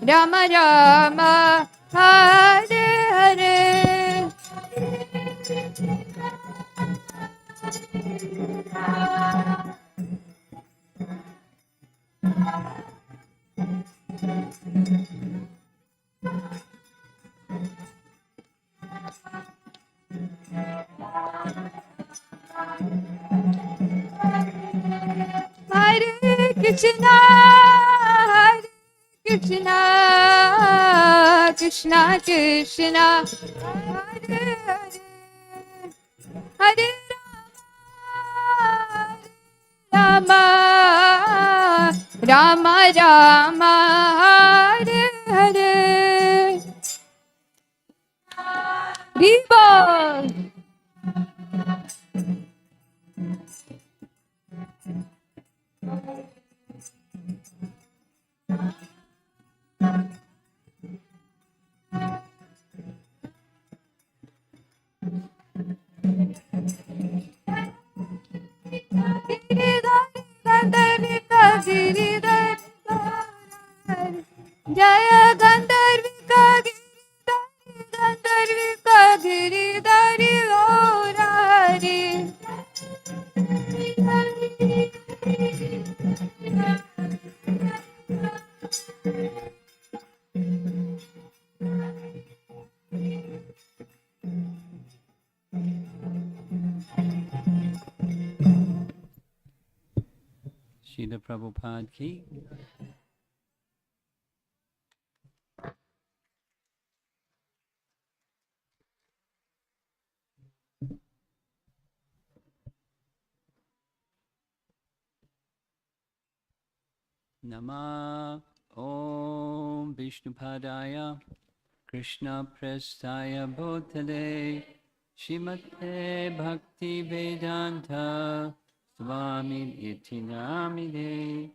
Rama Rama, Hare Hare. Hare Krishna, Hare Krishna, Krishna Krishna, Hare Hare, Hare Rama, Rama Rama, Hare Hare. Viva! Giridhari, Gandharvika Giridhari, Jaya Gandharvika Giridhari, Gandharvika Giridhari, Gaurari. Srila Prabhupada ki. Nama Om Vishnupadaya Krishna Prestaya Bhutale Shrimate Bhakti Vedanta Swami Iti Namine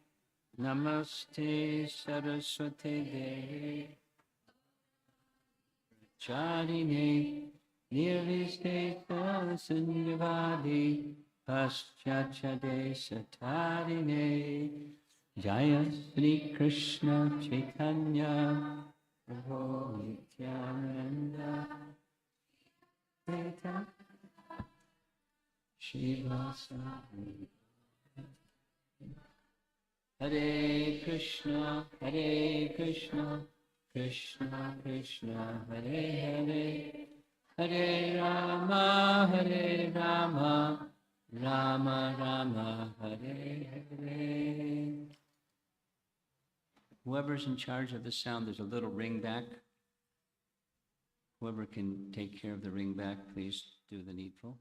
Namaste Saraswate Devi Charine Nirvisteta Sanghavadi Paschachade Satarine Jaya Sri Krishna Chaitanya Prabhu Nityananda Advaita Shiva Saundarya. Hare Krishna, Krishna Krishna, Hare Hare, Hare Rama, Rama Rama, Hare Hare. Whoever's in charge of the sound, there's a little ring back. Whoever can take care of the ring back, please do the needful.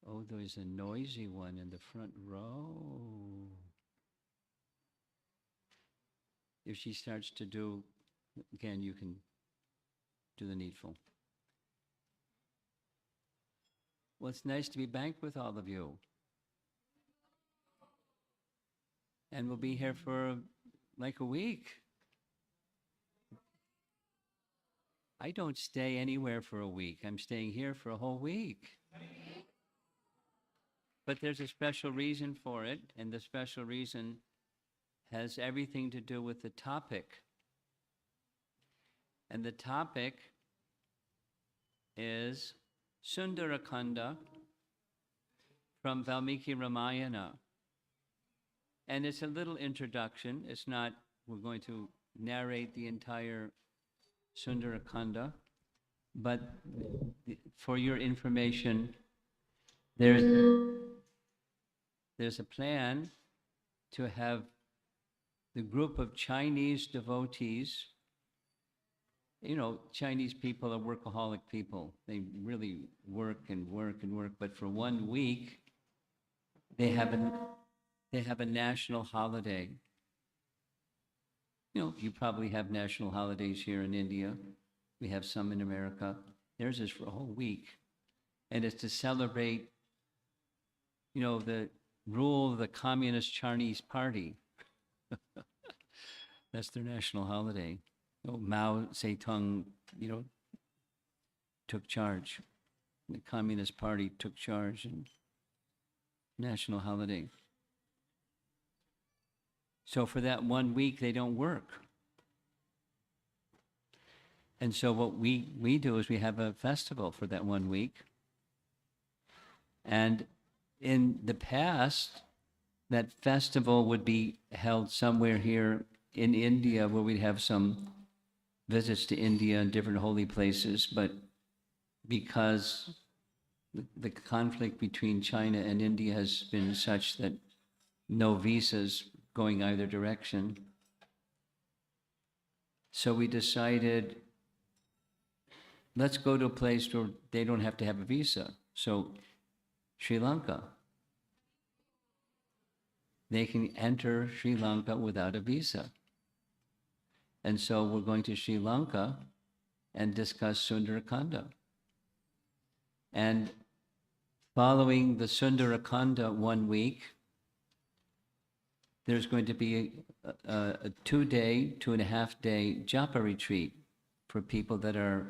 Oh, there's a noisy one in the front row. If she starts to do, again, you can do the needful. Well, it's nice to be back with all of you. And we'll be here for like a week. I don't stay anywhere for a week. I'm staying here for a whole week. But there's a special reason for it, and the special reason has everything to do with the topic. And the topic is Sundarakanda from Valmiki Ramayana. And it's a little introduction. It's not, we're going to narrate the entire Sundarakanda, but for your information, there's a plan to have the group of Chinese devotees. You know, Chinese people are workaholic people. They really work and work and work, but for 1 week, they have a national holiday. You know, you probably have national holidays here in India. We have some in America. Theirs is for a whole week. And it's to celebrate, you know, the rule of the Communist Chinese Party. That's their national holiday. You know, Mao Zedong, you know, took charge. the Communist Party took charge and national holiday. So for that 1 week, they don't work. And so what we do is we have a festival for that 1 week. And in the past, that festival would be held somewhere here in India, where we'd have some visits to India and different holy places. But because the conflict between China and India has been such that no visas going either direction, so we decided, let's go to a place where they don't have to have a visa. So Sri Lanka. They can enter Sri Lanka without a visa. And so we're going to Sri Lanka and discuss Sundarakanda. And following the Sundarakanda 1 week, there's going to be a 2-day, 2.5-day japa retreat for people that are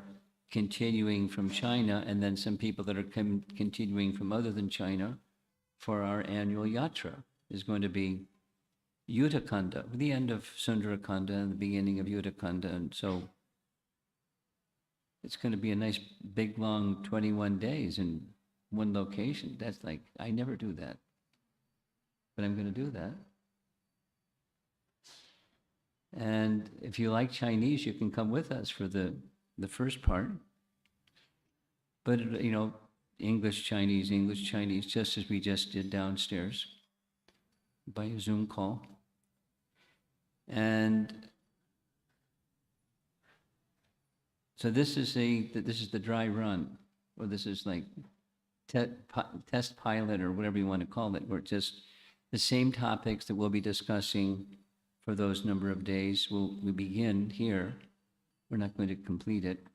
continuing from China, and then some people that are continuing from other than China for our annual yatra. Is going to be Uttarakhanda, the end of Sundarakanda and the beginning of Uttarakhanda. And so it's going to be a nice big long 21 days in one location. That's like, I never do that, but I'm going to do that. And if you like Chinese, you can come with us for the first part. But, you know, English, Chinese, just as we just did downstairs by a Zoom call. And so this is the dry run, or this is like test pilot, or whatever you want to call it, where it's just the same topics that we'll be discussing for those number of days. We begin here. We're not going to complete it,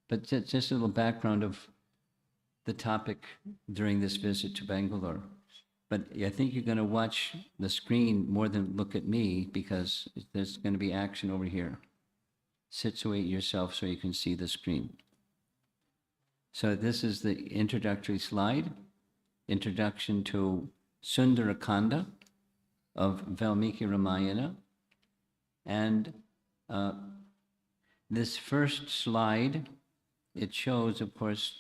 but just a little background of the topic during this visit to Bangalore. But I think you're going to watch the screen more than look at me, because there's going to be action over here. Situate yourself so you can see the screen. So this is the introductory slide, introduction to Sundarakanda of Valmiki Ramayana. And this first slide, it shows, of course,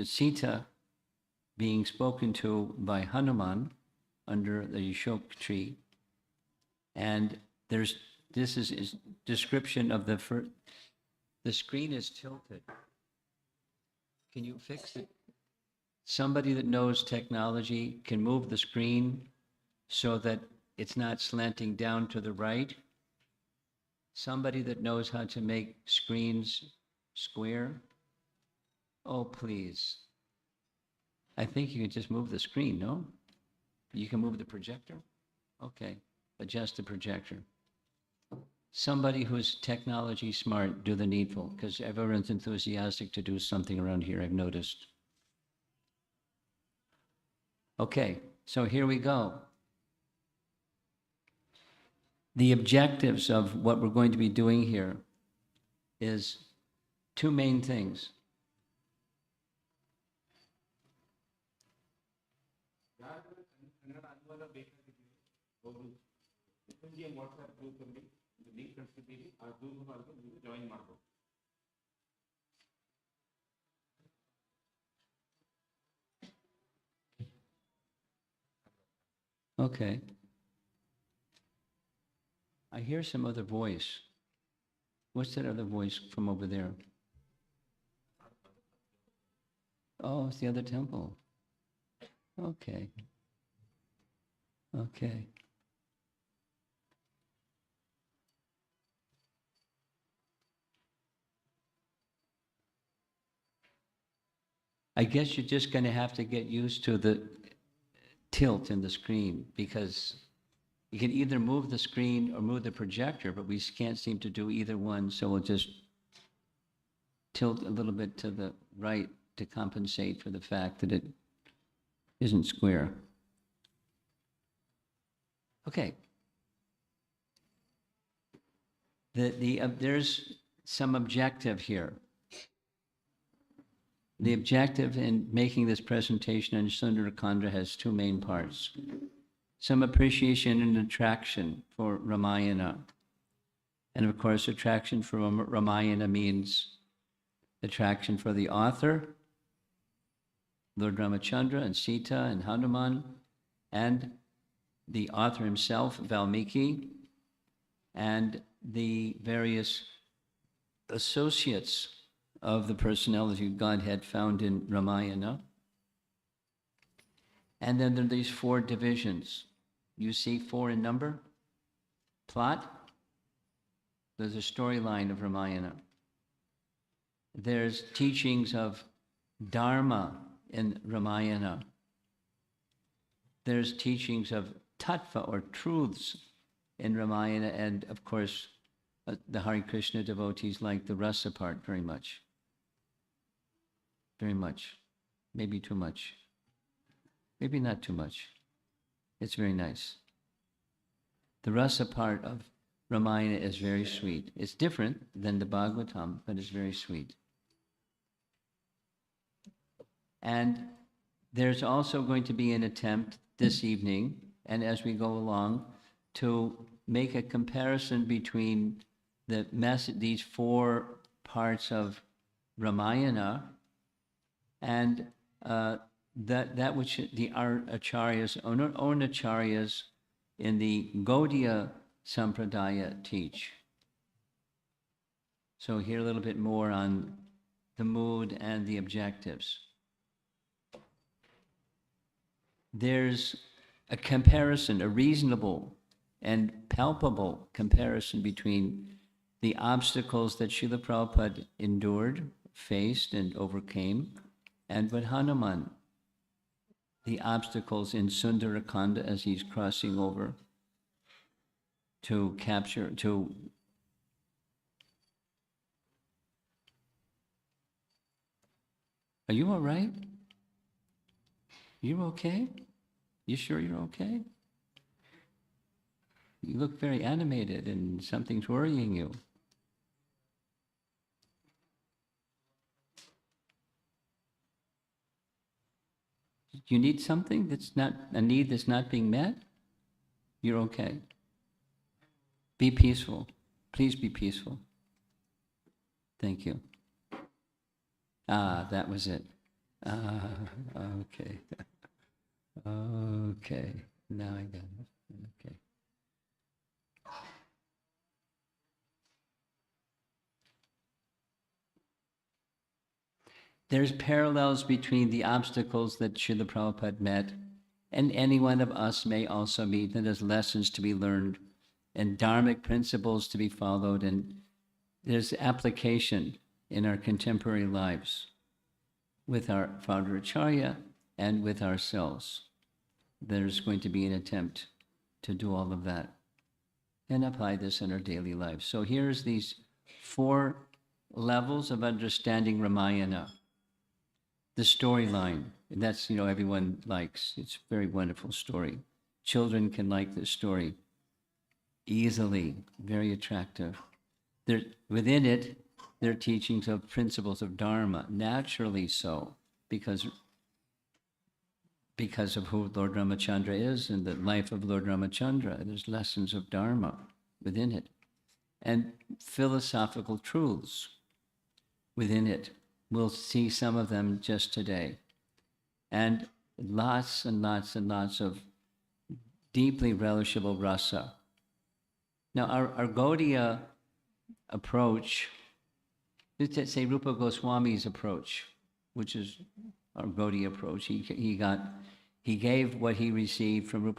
Sita being spoken to by Hanuman under the Ashok tree. And this is description of the first. The screen is tilted. Can you fix it? Somebody that knows technology can move the screen so that it's not slanting down to the right. Somebody that knows how to make screens square. Oh, please. I think you can just move the screen, no? You can move the projector? Okay, adjust the projector. Somebody who's technology smart, do the needful, because everyone's enthusiastic to do something around here, I've noticed. Okay, so here we go. The objectives of what we're going to be doing here is two main things. Okay. I hear some other voice. What's that other voice from over there? Oh, it's the other temple. Okay. Okay. I guess you're just going to have to get used to the tilt in the screen, because you can either move the screen or move the projector, but we can't seem to do either one, so we'll just tilt a little bit to the right to compensate for the fact that it isn't square. Okay. There's some objective here. The objective in making this presentation in Sundarakanda has two main parts. Some appreciation and attraction for Ramayana. And of course, attraction for Ramayana means attraction for the author, Lord Ramachandra and Sita and Hanuman, and the author himself, Valmiki, and the various associates of the personality of Godhead found in Ramayana. And then there are these four divisions. You see 4 in number? Plot. There's a storyline of Ramayana. There's teachings of Dharma in Ramayana. There's teachings of Tattva or truths in Ramayana, and of course, the Hare Krishna devotees like the rasa part very much. Very much. Maybe too much. Maybe not too much. It's very nice. The rasa part of Ramayana is very sweet. It's different than the Bhagavatam, but it's very sweet. And there's also going to be an attempt this evening, and as we go along, to make a comparison between these 4 parts of Ramayana and that which the acharyas, own acharyas in the Gaudiya Sampradaya teach. So here a little bit more on the mood and the objectives. There's a comparison, a reasonable and palpable comparison between the obstacles that Srila Prabhupada endured, faced, and overcame, and what Hanuman, the obstacles in Sundarakanda as he's crossing over to capture, to Are you all right? You okay? You sure you're okay? You look very animated and something's worrying you. You need something that's not, a need that's not being met? You're okay. Be peaceful. Please be peaceful. Thank you. Ah, that was it. Ah, okay. Okay. Now I got it. Okay. There's parallels between the obstacles that Srila Prabhupada met and any one of us may also meet, and there's lessons to be learned and dharmic principles to be followed, and there's application in our contemporary lives with our Father Acharya and with ourselves. There's going to be an attempt to do all of that and apply this in our daily lives. So here's these 4 levels of understanding Ramayana. The storyline, and that's, everyone likes. It's a very wonderful story. Children can like this story easily, very attractive. Within it, there are teachings of principles of Dharma, naturally so, because of who Lord Ramachandra is and the life of Lord Ramachandra. There's lessons of Dharma within it. And philosophical truths within it. We'll see some of them just today. And lots and lots and lots of deeply relishable rasa. Now, our Gaudiya approach, let's say Rupa Goswami's approach, which is our Gaudiya approach. He gave what he received from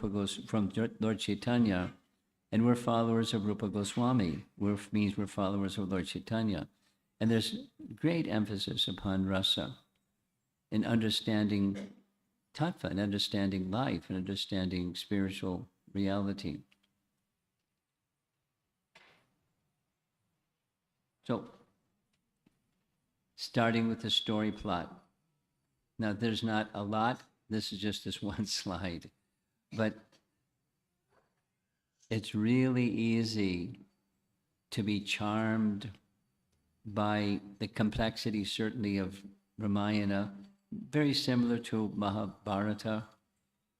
from Lord Chaitanya, and we're followers of Rupa Goswami. Means we're followers of Lord Chaitanya. And there's great emphasis upon rasa in understanding tattva, and understanding life, and understanding spiritual reality. So, starting with the story plot. Now, there's not a lot. This is just this one slide. But it's really easy to be charmed by the complexity, certainly, of Ramayana, very similar to Mahabharata.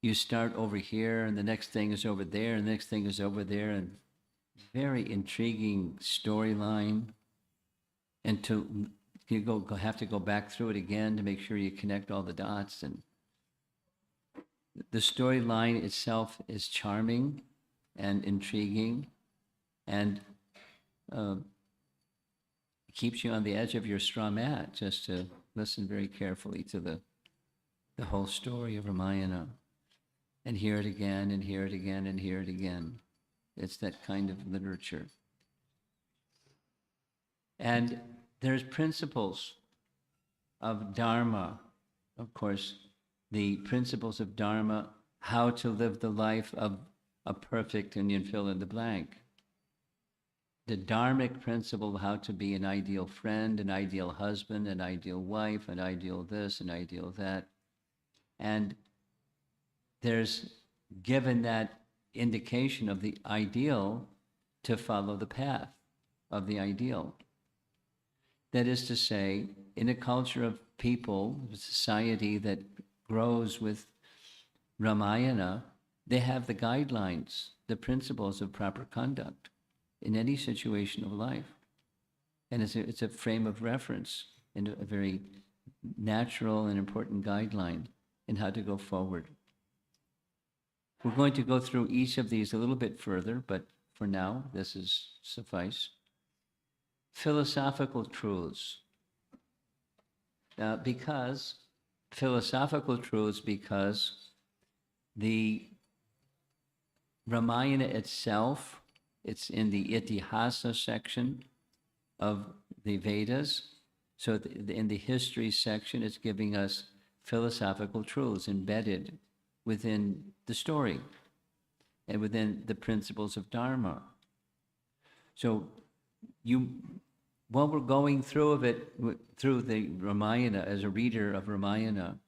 You start over here, and the next thing is over there, and the next thing is over there, and very intriguing storyline. And you have to go back through it again to make sure you connect all the dots. And the storyline itself is charming and intriguing, and keeps you on the edge of your straw mat just to listen very carefully to the whole story of Ramayana, and hear it again, and hear it again, and hear it again. It's that kind of literature. And there's principles of Dharma, of course, the principles of Dharma, how to live the life of a perfect, and you fill in the blank. The Dharmic principle of how to be an ideal friend, an ideal husband, an ideal wife, an ideal this, an ideal that. And there's given that indication of the ideal to follow the path of the ideal. That is to say, in a culture of people, a society that grows with Ramayana, they have the guidelines, the principles of proper conduct in any situation of life. And it's a frame of reference and a very natural and important guideline in how to go forward. We're going to go through each of these a little bit further, but for now, this is suffice. Philosophical truths. Because the Ramayana itself, it's in the Itihasa section of the Vedas. So in the history section, it's giving us philosophical truths embedded within the story and within the principles of Dharma. So while we're going through the Ramayana, as a reader of Ramayana,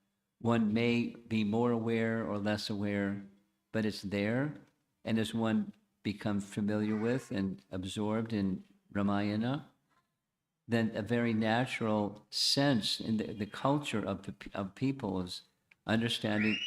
one may be more aware or less aware, but it's there. And as one becomes familiar with and absorbed in Ramayana, then a very natural sense in the culture of people is understanding.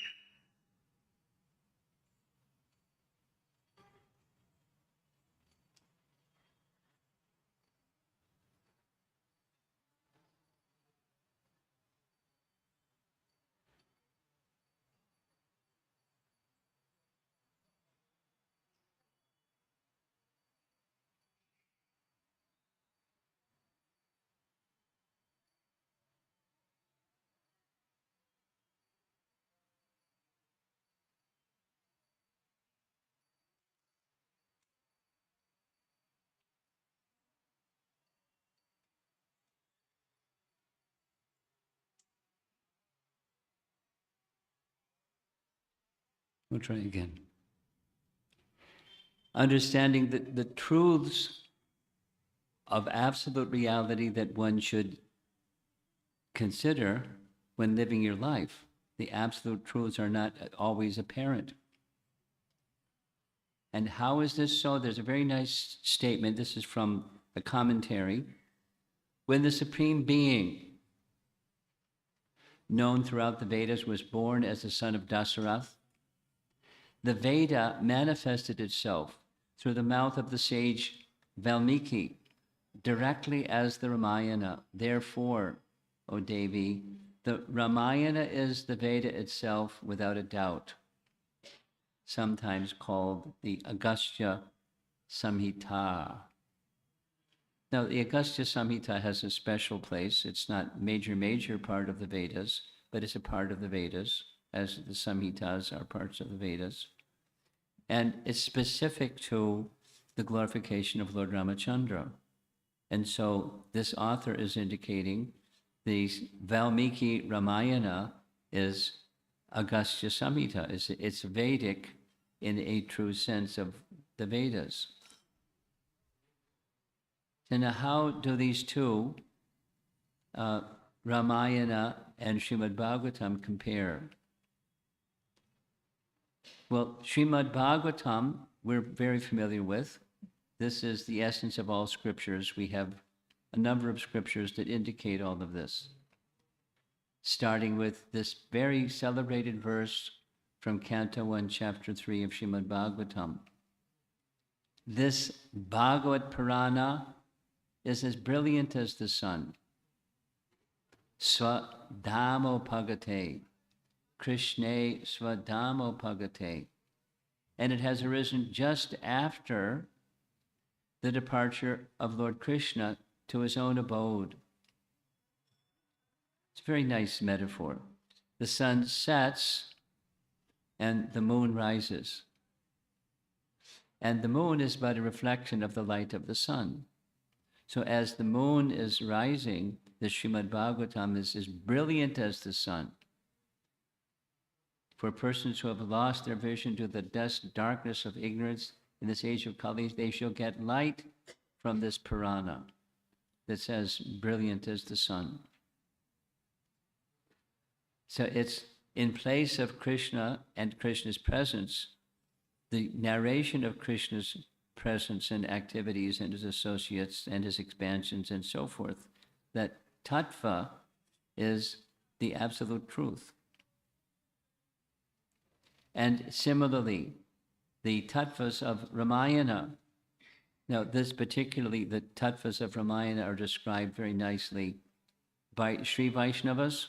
We'll try again. Understanding the truths of absolute reality that one should consider when living your life. The absolute truths are not always apparent. And how is this so? There's a very nice statement. This is from a commentary. When the Supreme Being, known throughout the Vedas, was born as the son of Dasarath, the Veda manifested itself through the mouth of the sage Valmiki, directly as the Ramayana. Therefore, O Devi, the Ramayana is the Veda itself without a doubt, sometimes called the Agastya Samhita. Now, the Agastya Samhita has a special place. It's not major part of the Vedas, but it's a part of the Vedas, as the Samhitas are parts of the Vedas. And it's specific to the glorification of Lord Ramachandra. And so this author is indicating the Valmiki Ramayana is Agastya Samhita. It's Vedic in a true sense of the Vedas. And how do these two, Ramayana and Srimad Bhagavatam, compare? Well, Srimad Bhagavatam, we're very familiar with. This is the essence of all scriptures. We have a number of scriptures that indicate all of this. starting with this very celebrated verse from Canto 1, Chapter 3 of Srimad Bhagavatam. This Bhagavad Purana is as brilliant as the sun. Swadhamo Pagate, Krishne Swadhamo Pagate. And it has arisen just after the departure of Lord Krishna to his own abode. It's a very nice metaphor. The sun sets and the moon rises. And the moon is but a reflection of the light of the sun. So as the moon is rising, the Srimad Bhagavatam is as brilliant as the sun. For persons who have lost their vision to the darkness of ignorance in this age of Kali, they shall get light from this Purana that says, brilliant as the sun. So it's in place of Krishna and Krishna's presence, the narration of Krishna's presence and activities and his associates and his expansions and so forth, that tattva is the absolute truth. And similarly, the tattvas of Ramayana. Now, this particularly, the tattvas of Ramayana are described very nicely by Sri Vaishnavas.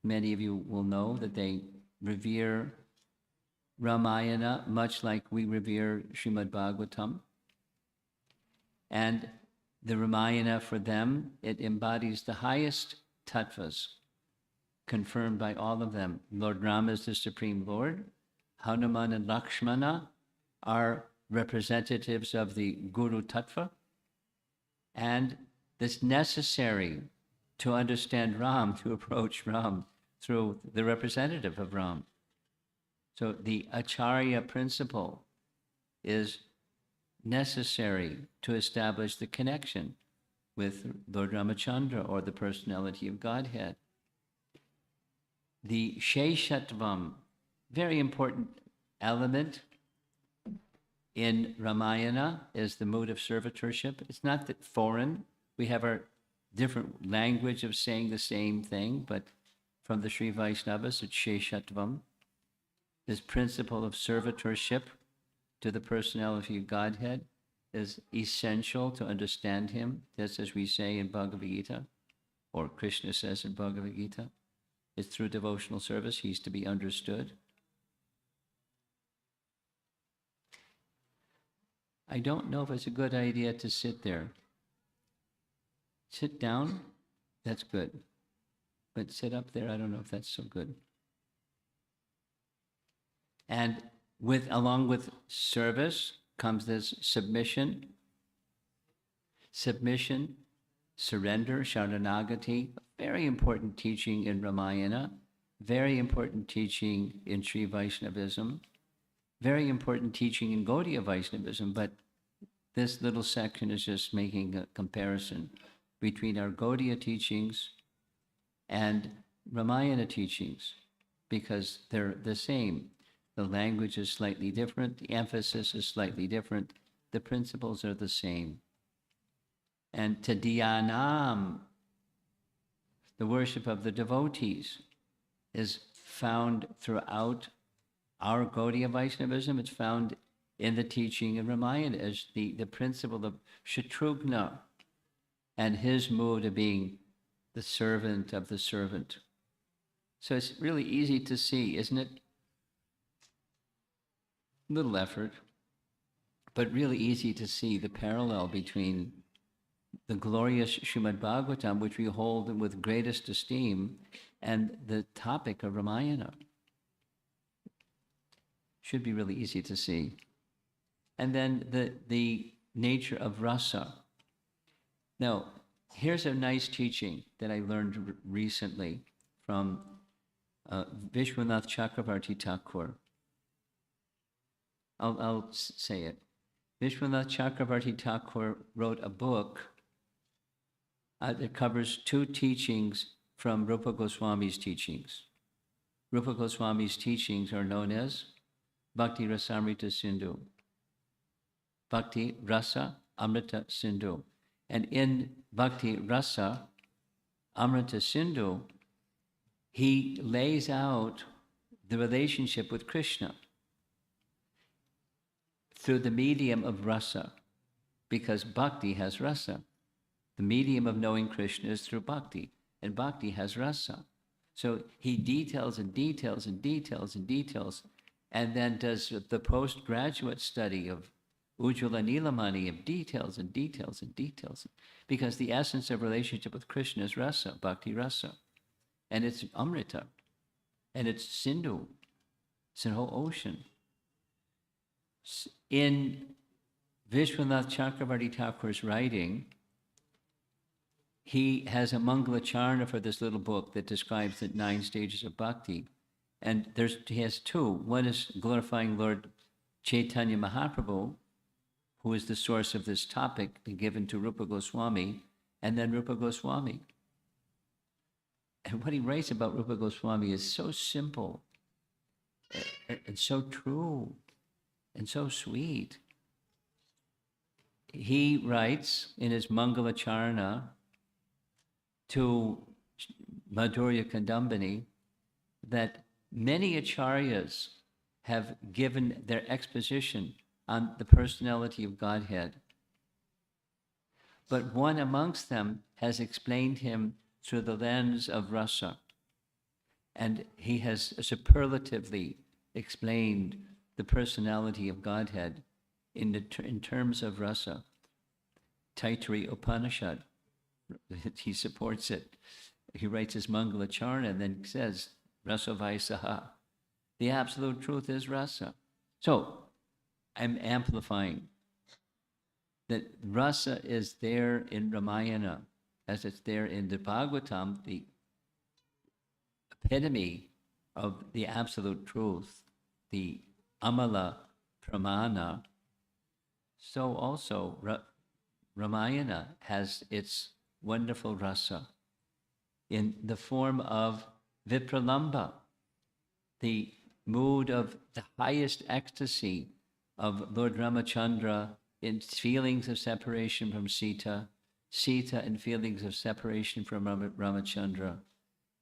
Many of you will know that they revere Ramayana much like we revere Srimad Bhagavatam. And the Ramayana for them, it embodies the highest tattvas, confirmed by all of them. Lord Rama is the Supreme Lord. Hanuman and Lakshmana are representatives of the Guru Tattva. And it's necessary to understand Ram, to approach Ram through the representative of Ram. So the Acharya principle is necessary to establish the connection with Lord Ramachandra or the personality of Godhead. The Sheshatvam, very important element in Ramayana, is the mood of servitorship. It's not that foreign. We have our different language of saying the same thing, but from the Sri Vaishnavas, it's Sheshatvam. This principle of servitorship to the personality of Godhead is essential to understand him, just as we say in Bhagavad Gita, or Krishna says in Bhagavad Gita. It's through devotional service he's to be understood. I don't know if it's a good idea to sit there. Sit down, that's good. But sit up there, I don't know if that's so good. And along with service comes this submission. Submission, surrender, Sharanagati, very important teaching in Ramayana, very important teaching in Sri Vaishnavism, very important teaching in Gaudiya Vaishnavism, but this little section is just making a comparison between our Gaudiya teachings and Ramayana teachings, because they're the same. The language is slightly different, the emphasis is slightly different, the principles are the same. And Tadhyanam, the worship of the devotees, is found throughout our Gaudiya Vaishnavism. It's found in the teaching in Ramayana as the principle of Shatrughna and his mood of being the servant of the servant. So it's really easy to see, isn't it? Little effort, but really easy to see the parallel between the glorious Srimad Bhagavatam, which we hold with greatest esteem, and the topic of Ramayana. Should be really easy to see. And then the nature of rasa. Now, here's a nice teaching that I learned recently from Vishwanath Chakravarti Thakur. I'll say it. Vishwanath Chakravarti Thakur wrote a book that covers two teachings from Rupa Goswami's teachings. Rupa Goswami's teachings are known as Bhakti Rasamrita Sindhu. Bhakti Rasa Amrita Sindhu. And in Bhakti Rasa Amrita Sindhu, he lays out the relationship with Krishna through the medium of rasa, because bhakti has rasa. The medium of knowing Krishna is through bhakti, and bhakti has rasa. So he details and details and details and details, and then does the postgraduate study of Ujjvala Nilamani of details and details and details, because the essence of relationship with Krishna is rasa, bhakti rasa, and it's amrita, and it's sindhu, it's an whole ocean. In Vishwanath Chakravarti Thakur's writing, he has a Mangalacharna for this little book that describes the 9 stages of bhakti. And he has 2. One is glorifying Lord Chaitanya Mahaprabhu, who is the source of this topic, given to Rupa Goswami, and then Rupa Goswami. And what he writes about Rupa Goswami is so simple and so true and so sweet. He writes in his Mangalacharna to Madhurya Kandambini that many acharyas have given their exposition on the personality of Godhead, but one amongst them has explained him through the lens of rasa, and he has superlatively explained the personality of Godhead in terms of rasa. Taittiriya Upanishad, he supports it. He writes his Mangalacharna and then says, Rasa Vaisaha. The absolute truth is rasa. So, I'm amplifying that rasa is there in Ramayana, as it's there in the Bhagavatam, the epitome of the absolute truth, the Amala Pramana. So also Ramayana has its wonderful rasa in the form of Vipralamba, the mood of the highest ecstasy of Lord Ramachandra in feelings of separation from Sita, Sita in feelings of separation from Ramachandra.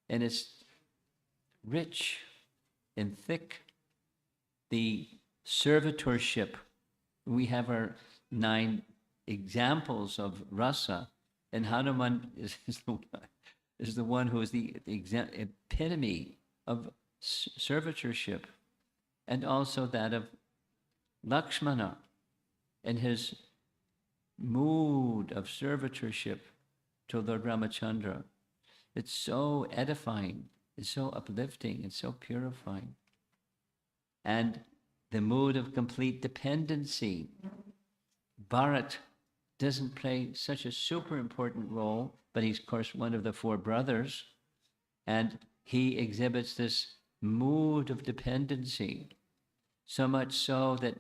And it's rich and thick. The servitorship, we have our 9 examples of rasa, and Hanuman is the one who is the epitome of servitorship, and also that of Lakshmana and his mood of servitorship to Lord Ramachandra. It's so edifying, it's so uplifting, it's so purifying. And the mood of complete dependency. Bharat doesn't play such a super important role, but he's, of course, one of the 4 brothers, and he exhibits this mood of dependency, so much so that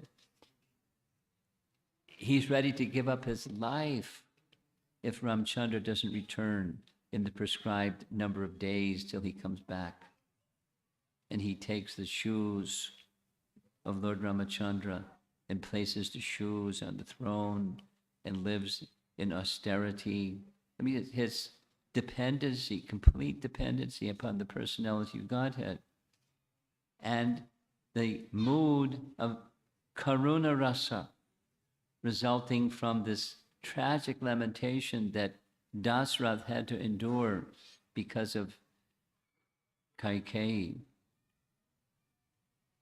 he's ready to give up his life if Ramchandra doesn't return in the prescribed number of days till he comes back. And he takes the shoes of Lord Ramachandra and places the shoes on the throne and lives in austerity. I mean, his dependency, complete dependency upon the personality of Godhead. And the mood of karuna rasa, resulting from this tragic lamentation that Dasrath had to endure because of Kaikeyi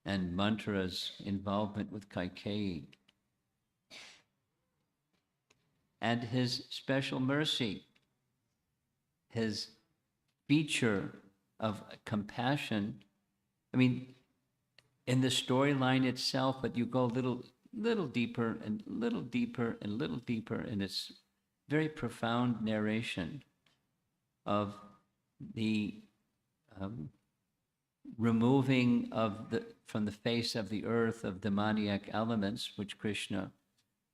and Mantra's involvement with Kaikeyi. And his special mercy, his feature of compassion. I mean, in the storyline itself, but you go little deeper and little deeper and little deeper, and it's very profound narration of the removing of from the face of the earth of demoniac elements, which Krishna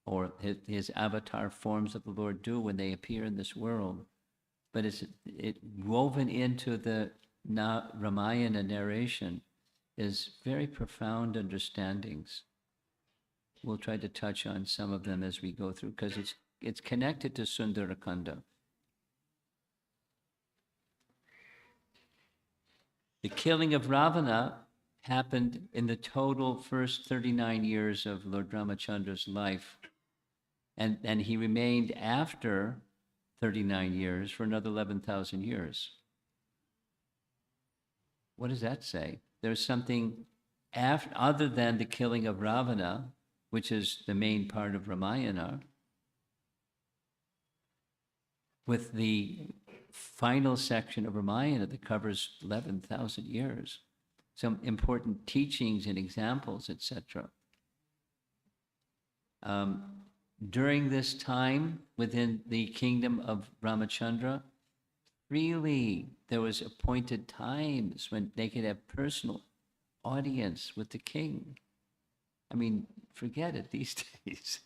or his avatar forms of the Lord do when they appear in this world. But it's woven into the Ramayana narration is very profound understandings. We'll try to touch on some of them as we go through, because it's connected to Sundarakanda. The killing of Ravana happened in the total first 39 years of Lord Ramachandra's life. And he remained after 39 years for another 11,000 years. What does that say? There's something other than the killing of Ravana, which is the main part of Ramayana, with the final section of Ramayana that covers 11,000 years, some important teachings and examples, etc. During this time, within the kingdom of Ramachandra, really there was appointed times when they could have personal audience with the king. I mean, forget it these days.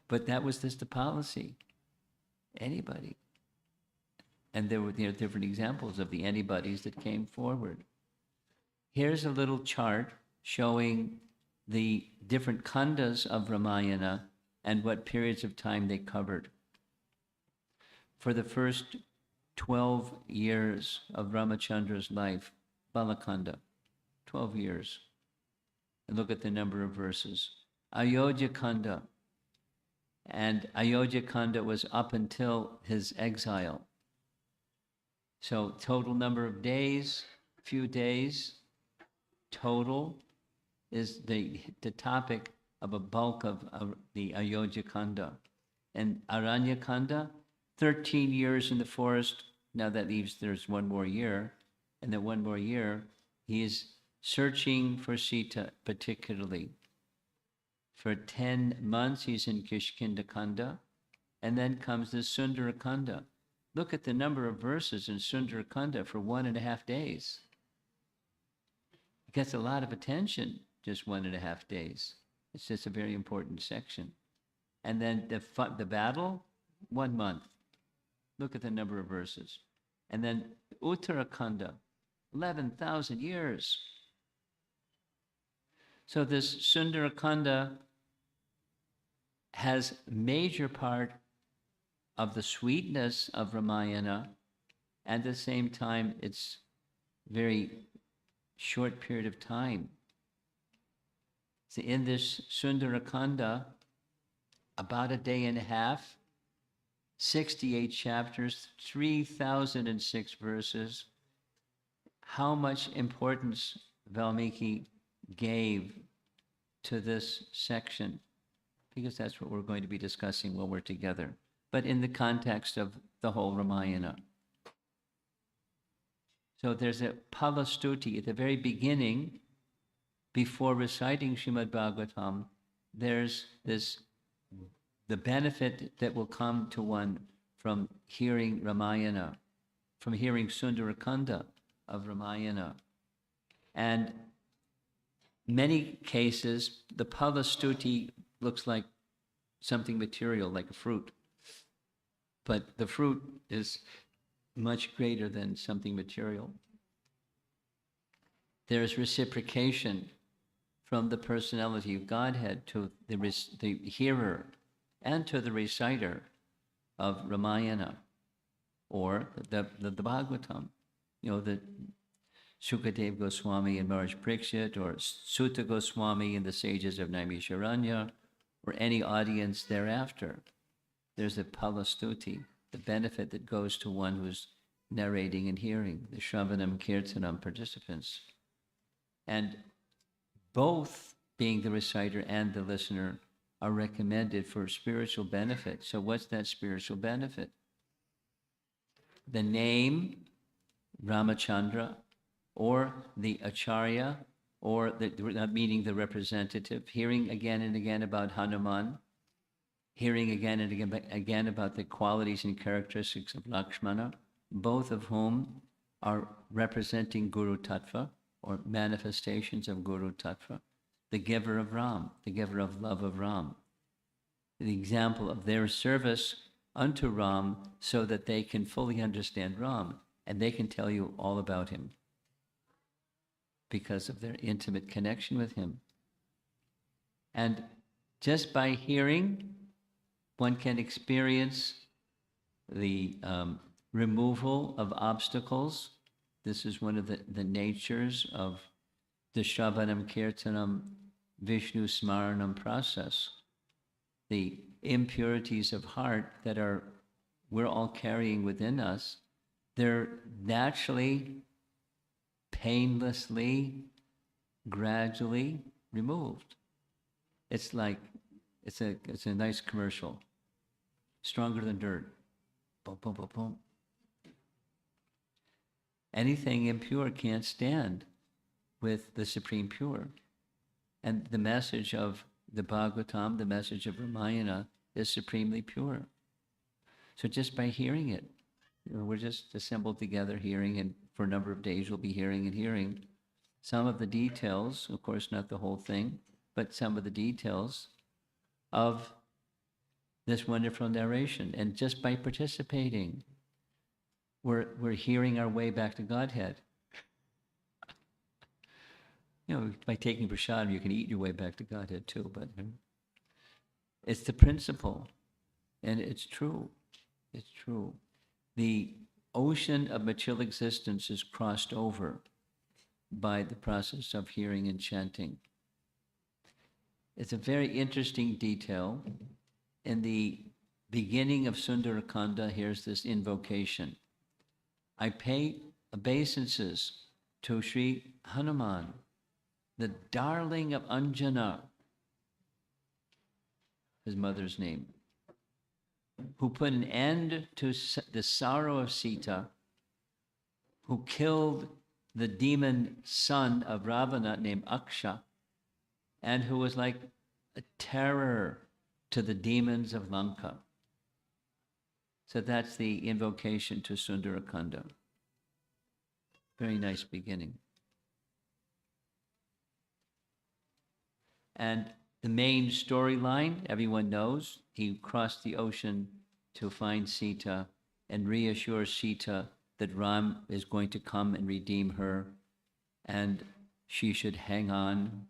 But that was just the policy. Anybody. And there were different examples of the anybodies that came forward. Here's a little chart showing the different kandas of Ramayana and what periods of time they covered. For the first 12 years of Ramachandra's life, Balakanda, 12 years. And look at the number of verses. Ayodhya Kanda. And Ayodhya Kanda was up until his exile. So total number of days, few days, total is the topic of a bulk of the Ayodhya Kanda. And Aranya Kanda, 13 years in the forest. Now that leaves there's one more year. And then one more year, he is searching for Sita particularly. For 10 months, he's in Kishkindakanda. And then comes the Sundarakanda. Look at the number of verses in Sundarakanda for 1.5 days. It gets a lot of attention, just 1.5 days. It's just a very important section. And then the battle, 1 month. Look at the number of verses. And then Uttarakanda, 11,000 years. So this Sundarakanda has major part of the sweetness of Ramayana, and at the same time, it's very short period of time. So in this Sundarakanda, about a day and a half, 68 chapters, 3,006 verses. How much importance Valmiki gave to this section, because that's what we're going to be discussing while we're together, but in the context of the whole Ramayana. So there's a Phala Stuti at the very beginning, before reciting Srimad Bhagavatam, there's the benefit that will come to one from hearing Ramayana, from hearing Sundarakanda of Ramayana. And many cases, the Phala Stuti looks like something material, like a fruit. But the fruit is much greater than something material. There is reciprocation from the personality of Godhead to the hearer and to the reciter of Ramayana or the Bhagavatam. You know, the Sukadev Goswami and Maharaj Parikshit, or Sutta Goswami and the sages of Naimisharanya, or any audience thereafter. There's a Phala Stuti, the benefit that goes to one who's narrating and hearing, the Shravanam Kirtanam participants. And both, being the reciter and the listener, are recommended for spiritual benefit. So what's that spiritual benefit? The name Ramachandra, or the Acharya, or meaning the representative, hearing again and again about Hanuman, hearing again and again about the qualities and characteristics of Lakshmana, both of whom are representing Guru Tattva, or manifestations of Guru Tattva, the giver of Ram, the giver of love of Ram, the example of their service unto Ram so that they can fully understand Ram and they can tell you all about him because of their intimate connection with him. And just by hearing, one can experience the removal of obstacles This is one of the natures of the Shravanam Kirtanam Vishnu Smaranam process. The impurities of heart that we're all carrying within us, they're naturally, painlessly, gradually removed. It's like, it's a nice commercial. Stronger than dirt. Boom, boom, boom, boom. Anything impure can't stand with the Supreme Pure. And the message of the Bhagavatam, the message of Ramayana, is supremely pure. So just by hearing it, we're just assembled together hearing, and for a number of days we'll be hearing and hearing some of the details, of course not the whole thing, but some of the details of this wonderful narration. And just by participating, we're hearing our way back to Godhead. By taking prashadam, you can eat your way back to Godhead too, but it's the principle, and it's true. It's true. The ocean of material existence is crossed over by the process of hearing and chanting. It's a very interesting detail. In the beginning of Sundarakanda, here's this invocation. I pay obeisances to Sri Hanuman, the darling of Anjana, his mother's name, who put an end to the sorrow of Sita, who killed the demon son of Ravana named Aksha, and who was like a terror to the demons of Lanka. So that's the invocation to Sundarakanda. Very nice beginning. And the main storyline, everyone knows, he crossed the ocean to find Sita and reassure Sita that Ram is going to come and redeem her, and she should hang on,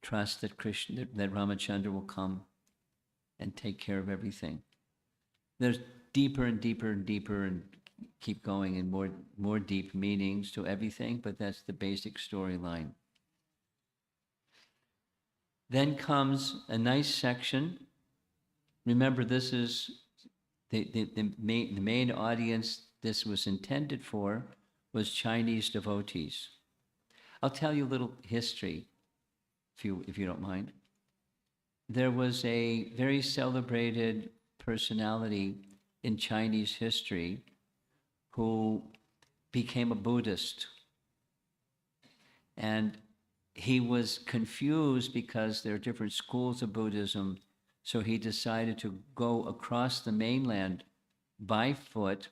trust that that Ramachandra will come and take care of everything. There's deeper and deeper and deeper, and keep going, and more deep meanings to everything, but that's the basic storyline. Then comes a nice section. Remember, this is the main audience this was intended for was Chinese devotees. I'll tell you a little history, if you don't mind. There was a very celebrated personality in Chinese history who became a Buddhist. And he was confused because there are different schools of Buddhism, so he decided to go across the mainland by foot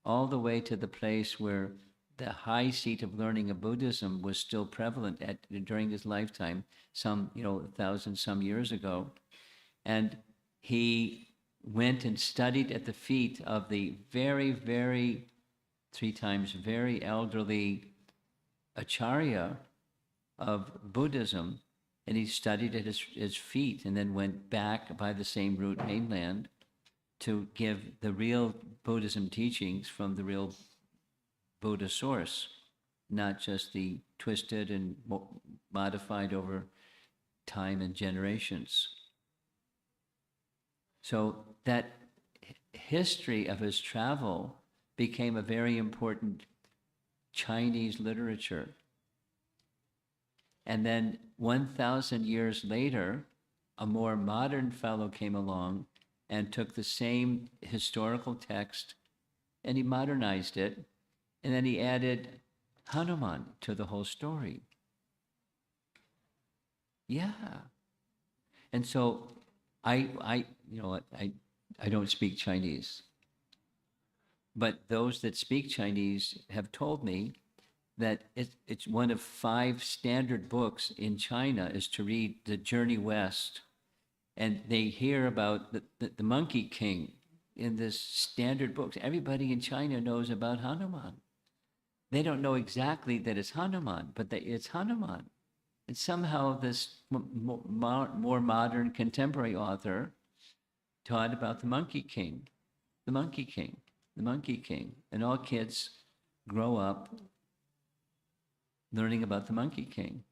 all the way to the place where the high seat of learning of Buddhism was still prevalent during his lifetime, some 1,000 some years ago. And he went and studied at the feet of the very, very, 3 times very elderly Acarya of Buddhism, and he studied at his feet, and then went back by the same route mainland to give the real Buddhism teachings from the real Buddha source, not just the twisted and modified over time and generations. So that history of his travel became a very important Chinese literature. And then 1,000 years later, a more modern fellow came along and took the same historical text and he modernized it, and then he added Hanuman to the whole story. Yeah. And so I don't speak Chinese, but those that speak Chinese have told me that it's one of 5 standard books in China is to read The Journey West. And they hear about the Monkey King in this standard book. Everybody in China knows about Hanuman. They don't know exactly that it's Hanuman, but it's Hanuman. And somehow this more modern contemporary author taught about the Monkey King, the Monkey King, the Monkey King. And all kids grow up learning about the Monkey King.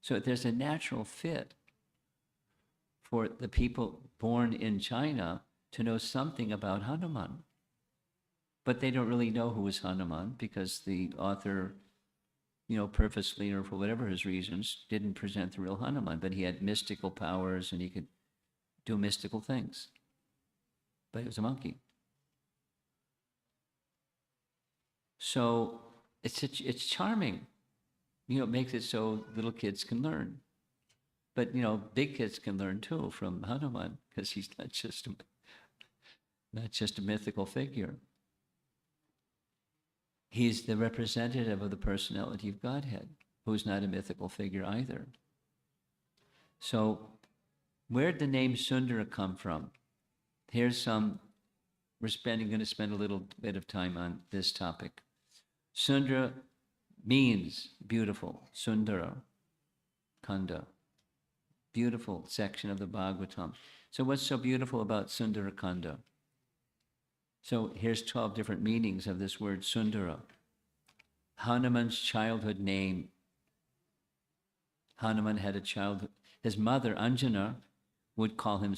So there's a natural fit for the people born in China to know something about Hanuman. But they don't really know who is Hanuman because the author, purposely or for whatever his reasons, didn't present the real Hanuman. But he had mystical powers and he could do mystical things. But he was a monkey. So it's charming. It makes it so little kids can learn. But, big kids can learn too from Hanuman because he's not just a mythical figure. He's the representative of the personality of Godhead, who's not a mythical figure either. So where'd the name Sundara come from? Here's some, we're going to spend a little bit of time on this topic. Sundara means beautiful, Sundara, Kanda, beautiful section of the Bhagavatam. So what's so beautiful about Sundarakanda? So here's 12 different meanings of this word Sundara. Hanuman's childhood name. Hanuman had a childhood. His mother, Anjana, would call him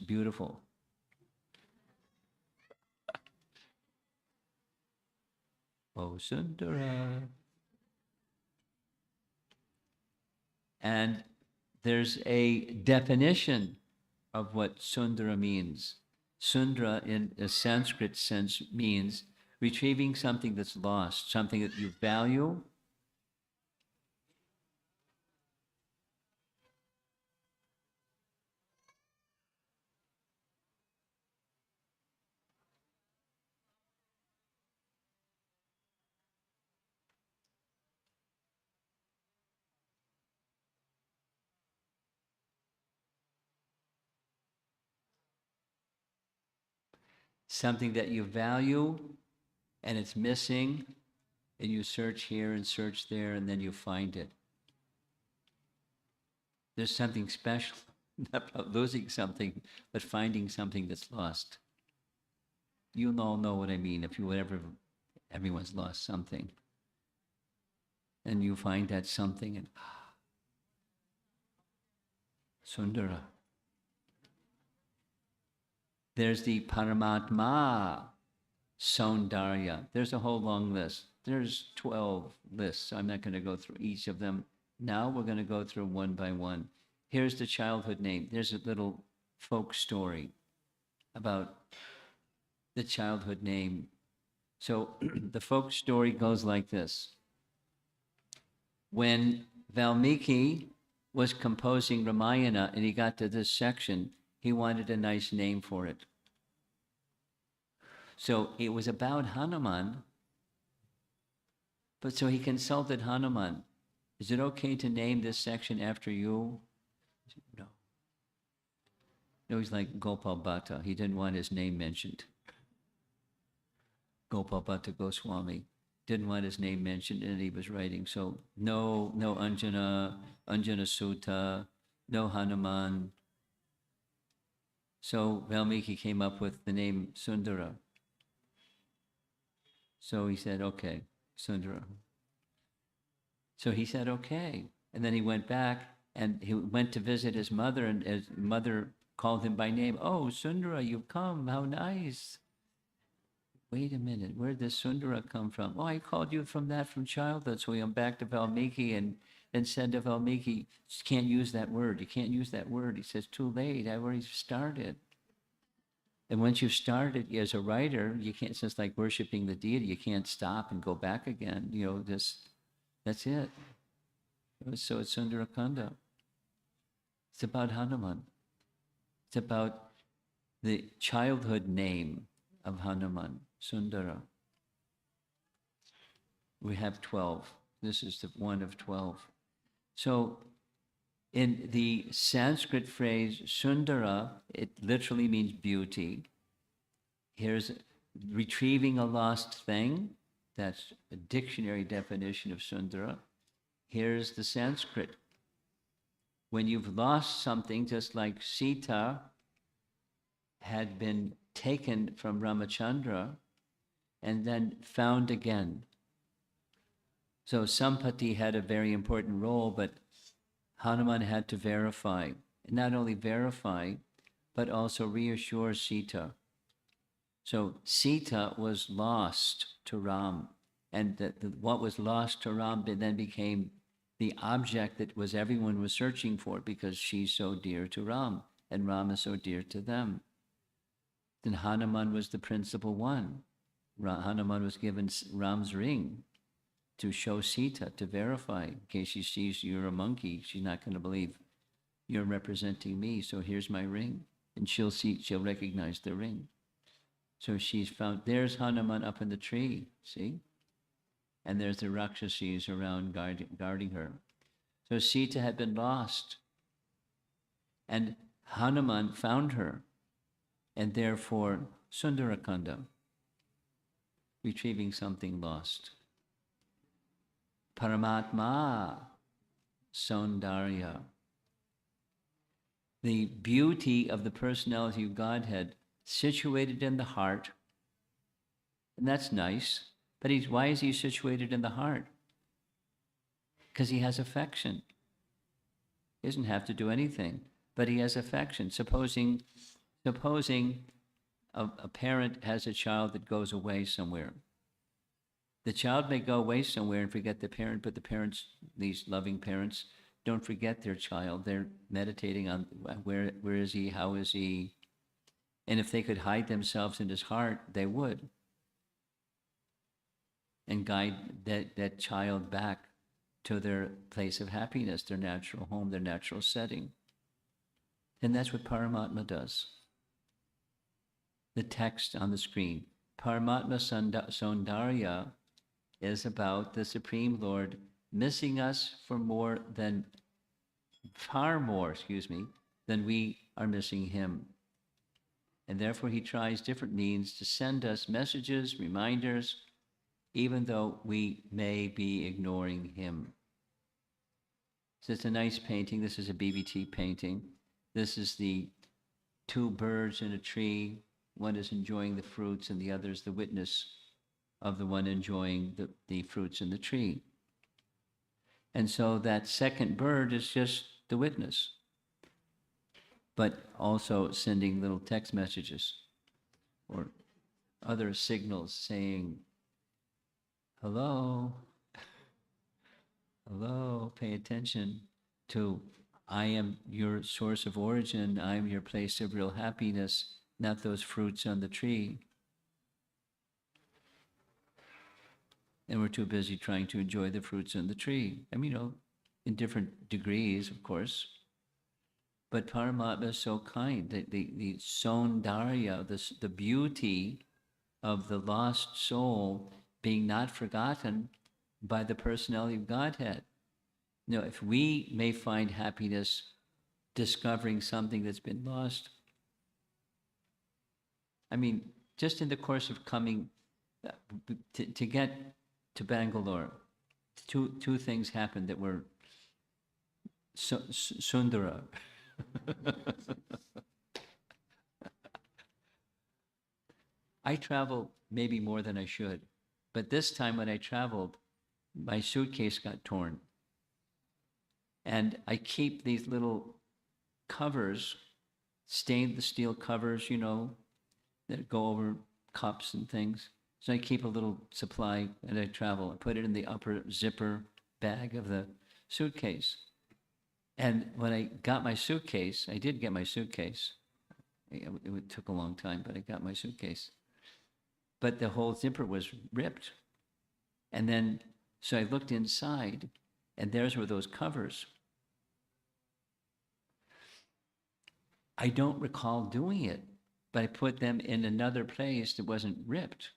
beautiful. Oh, Sundara. And there's a definition of what Sundara means. Sundara, in a Sanskrit sense, means retrieving something that's lost, something that you value. Something that you value and it's missing, and you search here and search there, and then you find it. There's something special, not about losing something, but finding something that's lost. You all know what I mean. If you ever, everyone's lost something. And you find that something, and Sundara. There's the Paramatma Saundarya. There's a whole long list. There's 12 lists. I'm not going to go through each of them. Now we're going to go through one by one. Here's the childhood name. There's a little folk story about the childhood name. So the folk story goes like this. When Valmiki was composing Ramayana and he got to this section, he wanted a nice name for it. So it was about Hanuman, but so he consulted Hanuman. Is it okay to name this section after you? No. No, he's like Gopal Bhatta. He didn't want his name mentioned. Gopal Bhatta Goswami didn't want his name mentioned and he was writing. So no Anjana Sutta, no Hanuman. So Valmiki came up with the name Sundara. So he said, okay, Sundara. So he said, okay. And then he went back and he went to visit his mother, and his mother called him by name. Oh, Sundara, you've come. How nice. Wait a minute, where'd this Sundara come from? Oh, I called you from childhood. So he went back to Valmiki and said to Valmiki, you can't use that word. You can't use that word. He says, too late. I've already started. And once you've started as a writer, you can't, it's just like worshiping the deity. You can't stop and go back again. That's it. So it's Sundarakanda. It's about Hanuman. It's about the childhood name of Hanuman, Sundara. We have 12. This is the one of 12. So in the Sanskrit phrase Sundara, it literally means beauty. Here's retrieving a lost thing. That's a dictionary definition of Sundara. Here's the Sanskrit. When you've lost something, just like Sita had been taken from Ramachandra and then found again. So Sampati had a very important role, but Hanuman had to verify, not only verify, but also reassure Sita. So Sita was lost to Ram, and what was lost to Ram then became the object that everyone was searching for, because she's so dear to Ram, and Ram is so dear to them. Then Hanuman was the principal one. Hanuman was given Ram's ring to show Sita, to verify. In case she sees you're a monkey, she's not going to believe you're representing me, so here's my ring. And she'll recognize the ring. So she's found, there's Hanuman up in the tree, see? And there's the Rakshasis around guarding her. So Sita had been lost. And Hanuman found her. And therefore, Sundarakanda, retrieving something lost. Paramatma Saundarya, the beauty of the personality of Godhead situated in the heart. And that's nice. But why is he situated in the heart? Because he has affection. He doesn't have to do anything, but he has affection. Supposing a parent has a child that goes away somewhere. The child may go away somewhere and forget the parent, but the parents, these loving parents, don't forget their child. They're meditating on where is he, how is he, and if they could hide themselves in his heart, they would, and guide that child back to their place of happiness, their natural home, their natural setting. And that's what Paramatma does. The text on the screen, Paramatma Saundarya, is about the Supreme Lord missing us far more than we are missing him. And therefore he tries different means to send us messages, reminders, even though we may be ignoring him. So it's a nice painting. This is a BBT painting. This is the two birds in a tree. One is enjoying the fruits and the other is the witness of the one enjoying the fruits in the tree. And so that second bird is just the witness, but also sending little text messages or other signals saying, hello, hello, pay attention to, I am your source of origin, I am your place of real happiness, not those fruits on the tree. And we're too busy trying to enjoy the fruits on the tree. I mean, in different degrees, of course. But Paramatma is so kind. The Saundarya, the beauty of the lost soul being not forgotten by the personality of Godhead. If we may find happiness discovering something that's been lost, I mean, just in the course of coming to get to Bengaluru, two things happened that were Sundara. I travel maybe more than I should, but this time when I traveled, my suitcase got torn. And I keep these little covers, stained steel covers, that go over cups and things. So I keep a little supply and I travel. I put it in the upper zipper bag of the suitcase. And when I got my suitcase, I did get my suitcase. It took a long time, but I got my suitcase. But the whole zipper was ripped. And then, so I looked inside, and there's were those covers. I don't recall doing it, but I put them in another place that wasn't ripped.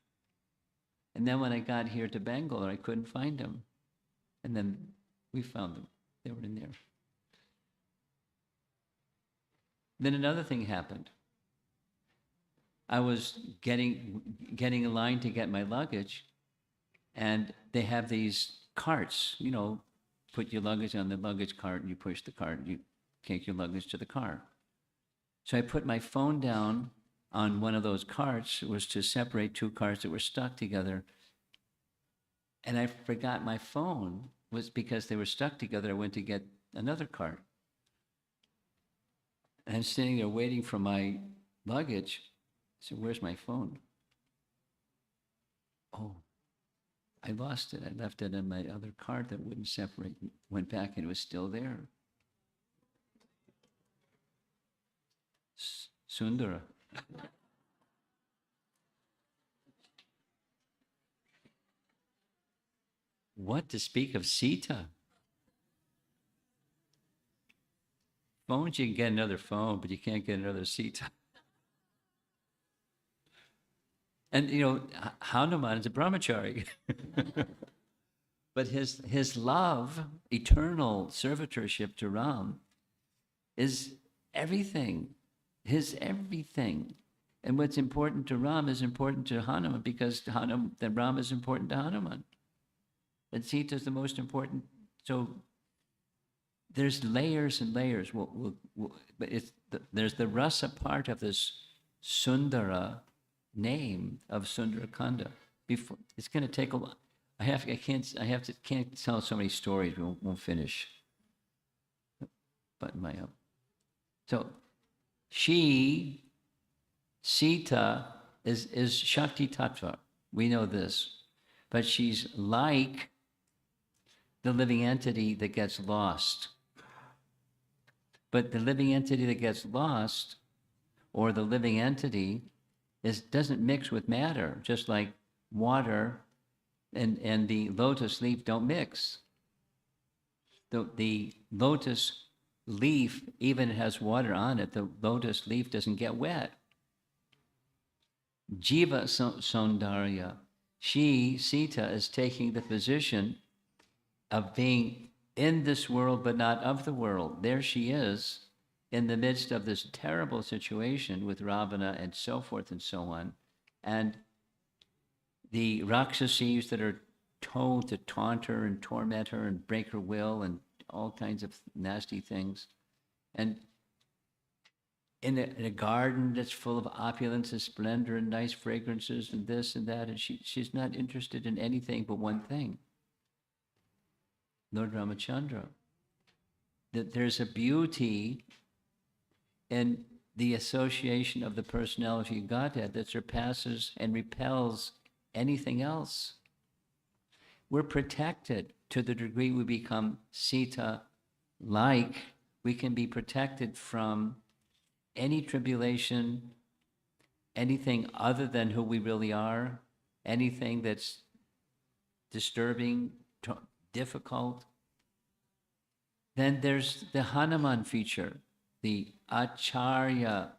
And then when I got here to Bangalore, I couldn't find them. And then we found them. They were in there. Then another thing happened. I was getting in line to get my luggage, and they have these carts, put your luggage on the luggage cart, and you push the cart, and you take your luggage to the car. So I put my phone down on one of those carts. It was to separate two carts that were stuck together. And I forgot my phone. Was because they were stuck together. I went to get another cart. And I'm sitting there waiting for my luggage. I said, where's my phone? Oh, I lost it. I left it in my other cart that wouldn't separate. Went back and it was still there. Sundara. What to speak of Sita? Phones, you can get another phone, but you can't get another Sita. And, Hanuman is a brahmachari. But his love, eternal servitorship to Ram, is everything. His everything. And what's important to Ram is important to Hanuman because then Ram is important to Hanuman. And Sita is the most important. So there's layers and layers. But there's the rasa part of this Sundara name of Sundarakanda. Before it's going to take a lot. Can't tell so many stories. We won't finish. Button my up. So Sita is Shakti Tattva. We know this, but she's like the living entity that gets lost. But the living entity that gets lost, or the living entity, doesn't mix with matter, just like water and the lotus leaf don't mix. The lotus leaf, even it has water on it, the lotus leaf doesn't get wet. Jiva Saundarya, Sita, is taking the position of being in this world but not of the world. There she is in the midst of this terrible situation with Ravana and so forth and so on. And the Rakshasis that are told to taunt her and torment her and break her will and all kinds of nasty things. And in a garden that's full of opulence and splendor and nice fragrances and this and that, and she's not interested in anything but one thing. Lord Ramachandra. That there's a beauty in the association of the personality of Godhead that surpasses and repels anything else. We're protected to the degree we become Sita-like. We can be protected from any tribulation, anything other than who we really are, anything that's disturbing, difficult. Then there's the Hanuman feature, the Acarya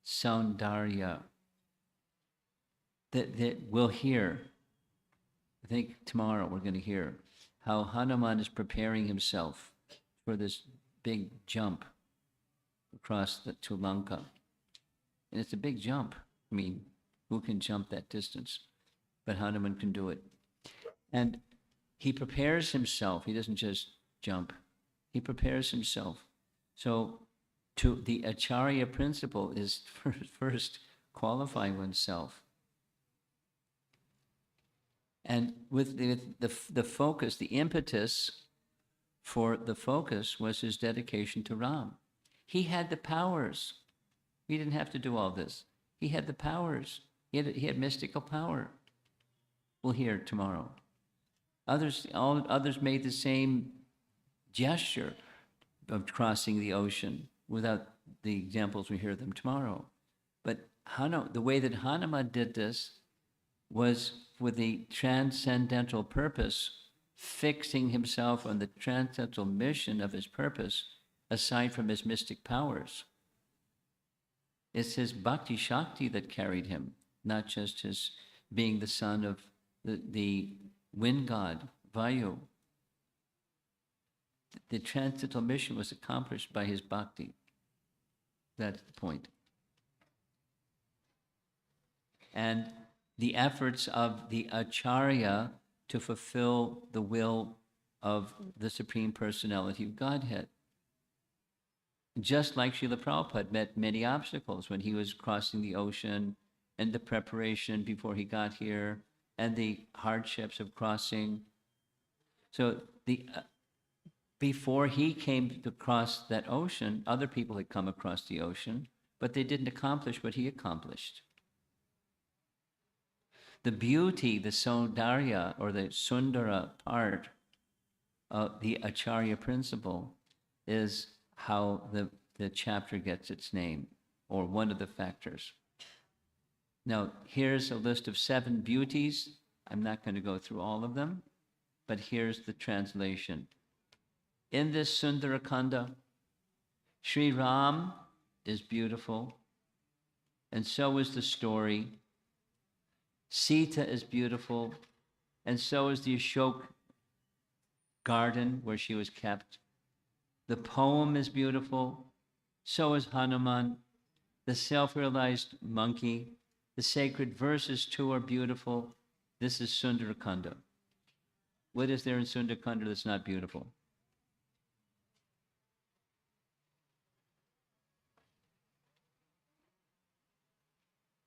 Saundarya, that we'll hear. I think tomorrow we're going to hear how Hanuman is preparing himself for this big jump across to Lanka. And it's a big jump. I mean, who can jump that distance? But Hanuman can do it. And he prepares himself. He doesn't just jump. He prepares himself. So to the Acharya principle is first qualify oneself. And with the focus, the impetus for the focus was his dedication to Ram. He had the powers. He didn't have to do all this. He had the powers. He had mystical power. We'll hear tomorrow. Others made the same gesture of crossing the ocean without the examples we hear them tomorrow. But the way that Hanuman did this was with the transcendental purpose, fixing himself on the transcendental mission of his purpose, aside from his mystic powers. It's his bhakti shakti that carried him, not just his being the son of the wind god, Vayu. The transcendental mission was accomplished by his bhakti. That's the point. And the efforts of the Acharya to fulfill the will of the Supreme Personality of Godhead. Just like Srila Prabhupada met many obstacles when he was crossing the ocean and the preparation before he got here and the hardships of crossing. So before he came to cross that ocean, other people had come across the ocean, but they didn't accomplish what he accomplished. The beauty, the Saundarya or the Sundara part of the Acharya principle is how the chapter gets its name, or one of the factors. Now, here's a list of 7 beauties. I'm not going to go through all of them, but here's the translation. In this Sundarakanda, Sri Ram is beautiful, and so is the story. Sita is beautiful, and so is the Ashok garden where she was kept. The poem is beautiful, so is Hanuman. The self-realized monkey, the sacred verses too are beautiful. This is Sundarakanda. What is there in Sundarakanda that's not beautiful?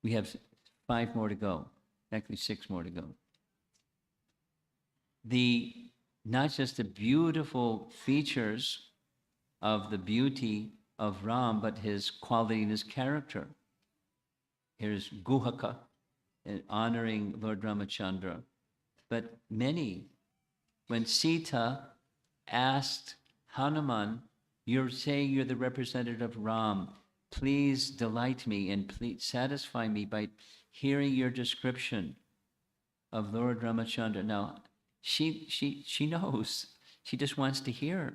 We have 5 more to go, actually 6 more to go. Not just the beautiful features of the beauty of Ram, but his quality and his character. Here's Guhaka, honoring Lord Ramachandra. But many, when Sita asked Hanuman, you're saying you're the representative of Ram, please delight me and please satisfy me by hearing your description of Lord Ramachandra. Now, she knows. She just wants to hear.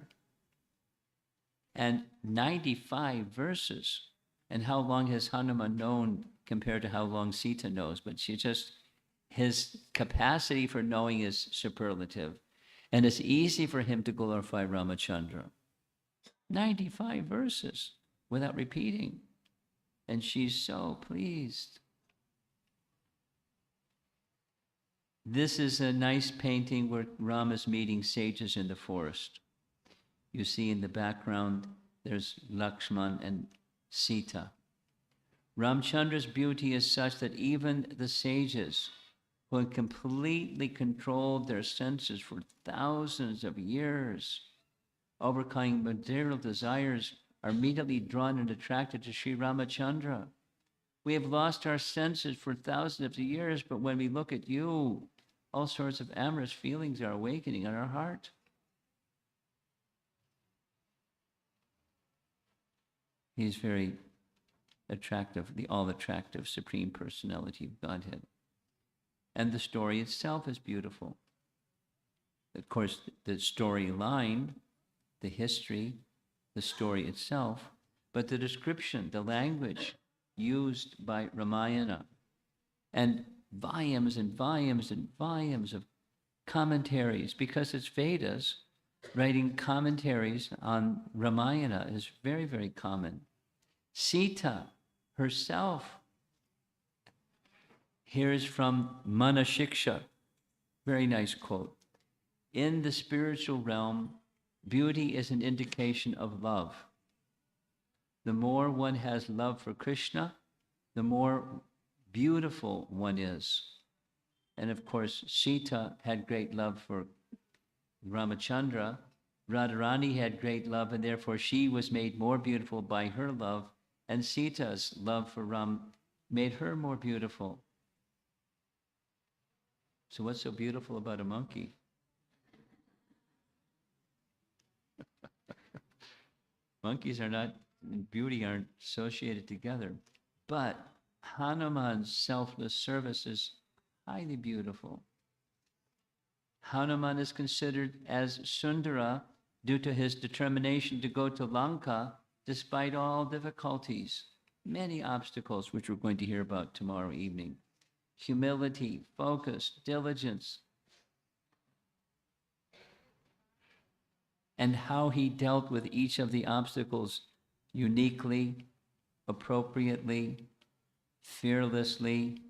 And 95 verses. And how long has Hanuman known compared to how long Sita knows? But his capacity for knowing is superlative. And it's easy for him to glorify Ramachandra. 95 verses without repeating. And she's so pleased. This is a nice painting where Ram is meeting sages in the forest. You see in the background, there's Lakshman and Sita. Ramchandra's beauty is such that even the sages, who had completely controlled their senses for thousands of years, overcoming material desires, are immediately drawn and attracted to Sri Ramachandra. We have lost our senses for thousands of years, but when we look at you, all sorts of amorous feelings are awakening in our heart. He's very attractive, the all-attractive Supreme Personality of Godhead. And the story itself is beautiful. Of course, the storyline, the history, the story itself, but the description, the language used by Ramayana, and volumes and volumes and volumes of commentaries, because it's Vedas, writing commentaries on Ramayana is very, very common. Sita herself hears from Manashiksha, very nice quote. In the spiritual realm, beauty is an indication of love. The more one has love for Krishna, the more beautiful one is. And of course, Sita had great love for Ramachandra. Radharani had great love, and therefore she was made more beautiful by her love, and Sita's love for Ram made her more beautiful. So what's so beautiful about a monkey? Monkeys are not, and beauty aren't associated together. But Hanuman's selfless service is highly beautiful. Hanuman is considered as Sundara due to his determination to go to Lanka despite all difficulties, many obstacles, which we're going to hear about tomorrow evening. Humility, focus, diligence, and how he dealt with each of the obstacles uniquely, appropriately, fearlessly,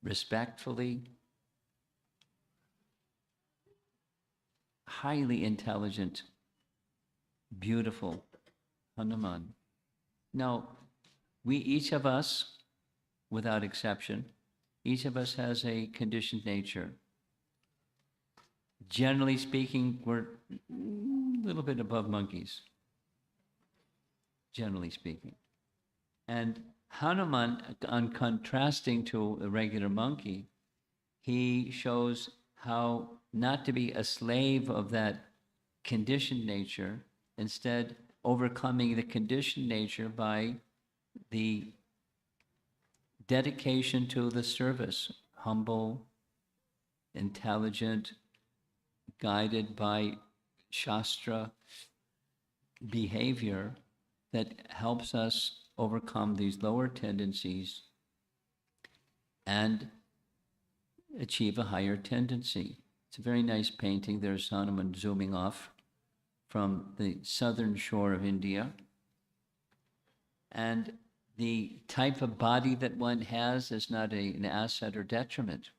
respectfully. Highly intelligent, beautiful Hanuman. Now, we each of us, without exception, Each of us has a conditioned nature. Generally speaking, we're a little bit above monkeys, generally speaking. And Hanuman, on contrasting to a regular monkey, he shows how not to be a slave of that conditioned nature, instead overcoming the conditioned nature by the dedication to the service, humble, intelligent, guided by Shastra behavior that helps us overcome these lower tendencies and achieve a higher tendency. It's a very nice painting. There's Hanuman zooming off from the southern shore of India. And the type of body that one has is not an asset or detriment.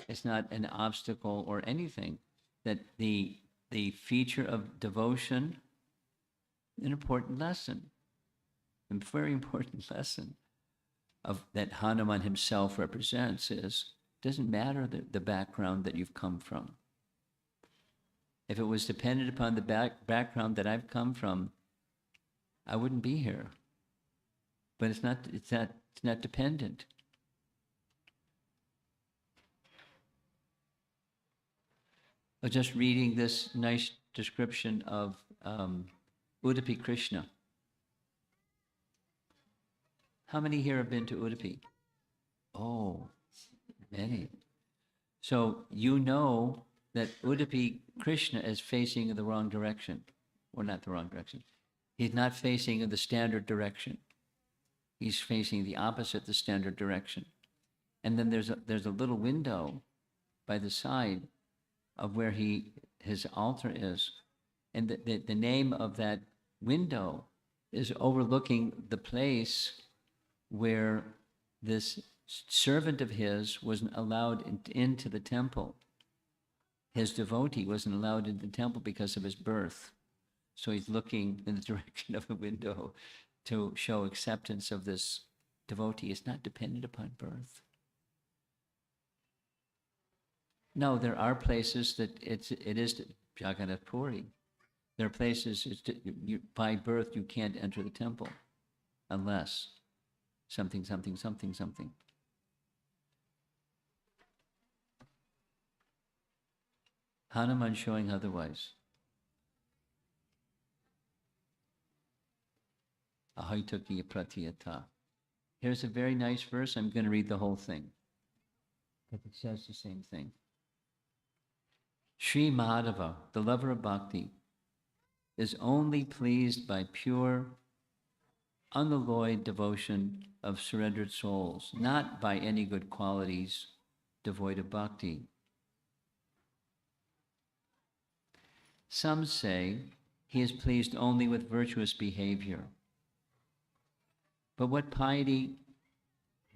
It's not an obstacle or anything. That the feature of devotion, an important lesson, a very important lesson of that Hanuman himself represents is, doesn't matter the background that you've come from. If it was dependent upon the background that I've come from, I wouldn't be here. But it's not dependent. I was just reading this nice description of Udupi Krishna. How many here have been to Udupi? Oh, many. So you know that Udupi Krishna is facing in the wrong direction, or not the wrong direction. He's not facing in the standard direction. He's facing the opposite, the standard direction. And then there's a little window by the side of where his altar is. And the name of that window is overlooking the place where this servant of his wasn't allowed into the temple. His devotee wasn't allowed into the temple because of his birth. So he's looking in the direction of the window to show acceptance of this devotee. It's not dependent upon birth. No, there are places that it is Jagannath Puri. There are places by birth you can't enter the temple unless something. Hanuman showing otherwise. Ahaitakiya pratiyata. Here's a very nice verse. I'm going to read the whole thing, but it says the same thing. Sri Madhava, the lover of bhakti, is only pleased by pure, unalloyed devotion of surrendered souls, not by any good qualities devoid of bhakti. Some say he is pleased only with virtuous behavior. But what piety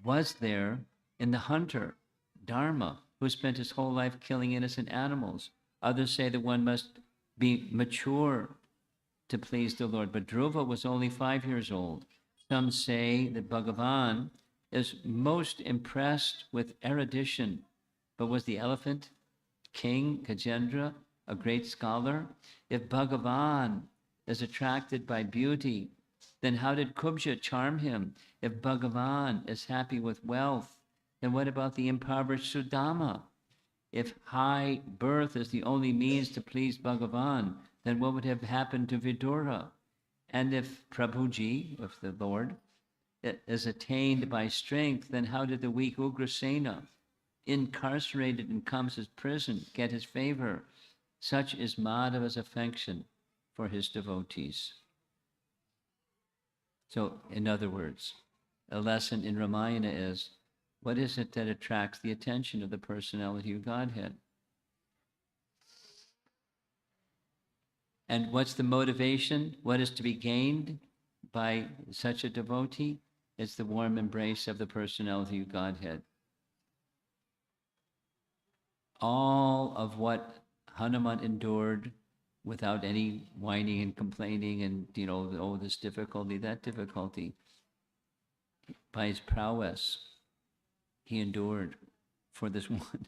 was there in the hunter, Dharma, who spent his whole life killing innocent animals? Others say that one must be mature to please the Lord, but Dhruva was only 5 years old. Some say that Bhagavan is most impressed with erudition, but was the elephant king Gajendra a great scholar? If Bhagavan is attracted by beauty, then how did Kubja charm him? If Bhagavan is happy with wealth, then what about the impoverished Sudama? If high birth is the only means to please Bhagavan, then what would have happened to Vidura? And if Prabhuji, if the Lord, is attained by strength, then how did the weak Ugrasena, incarcerated in Kamsa's prison, get his favor? Such is Madhava's affection for his devotees. So, in other words, a lesson in Ramayana is, what is it that attracts the attention of the personality of Godhead? And what's the motivation? What is to be gained by such a devotee? It's the warm embrace of the personality of Godhead. All of what Hanuman endured without any whining and complaining and, oh, this difficulty, that difficulty, by his prowess, he endured for this one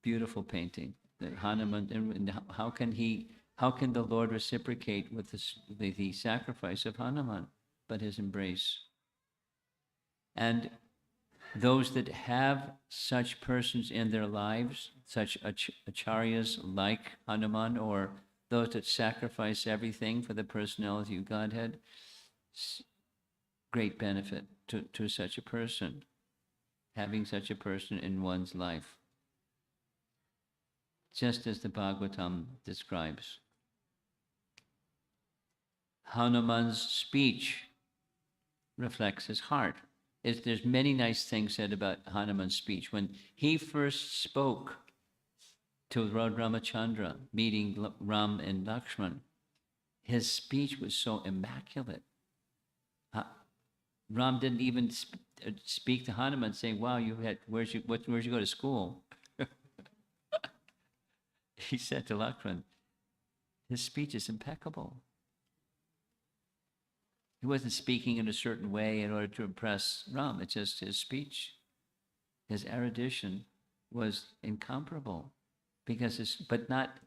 beautiful painting that Hanuman. And how can the Lord reciprocate with the sacrifice of Hanuman, but his embrace? And those that have such persons in their lives, such acharyas like Hanuman, or those that sacrifice everything for the personality of Godhead, great benefit to such a person, having such a person in one's life. Just as the Bhagavatam describes. Hanuman's speech reflects his heart. There's many nice things said about Hanuman's speech. When he first spoke to Lord Ramachandra, meeting Ram and Lakshman, his speech was so immaculate. Ram didn't even speak to Hanuman, saying, "Wow, where'd you go to school?" He said to Lakshman, his speech is impeccable. He wasn't speaking in a certain way in order to impress Ram. It's just his speech, his erudition was incomparable, but not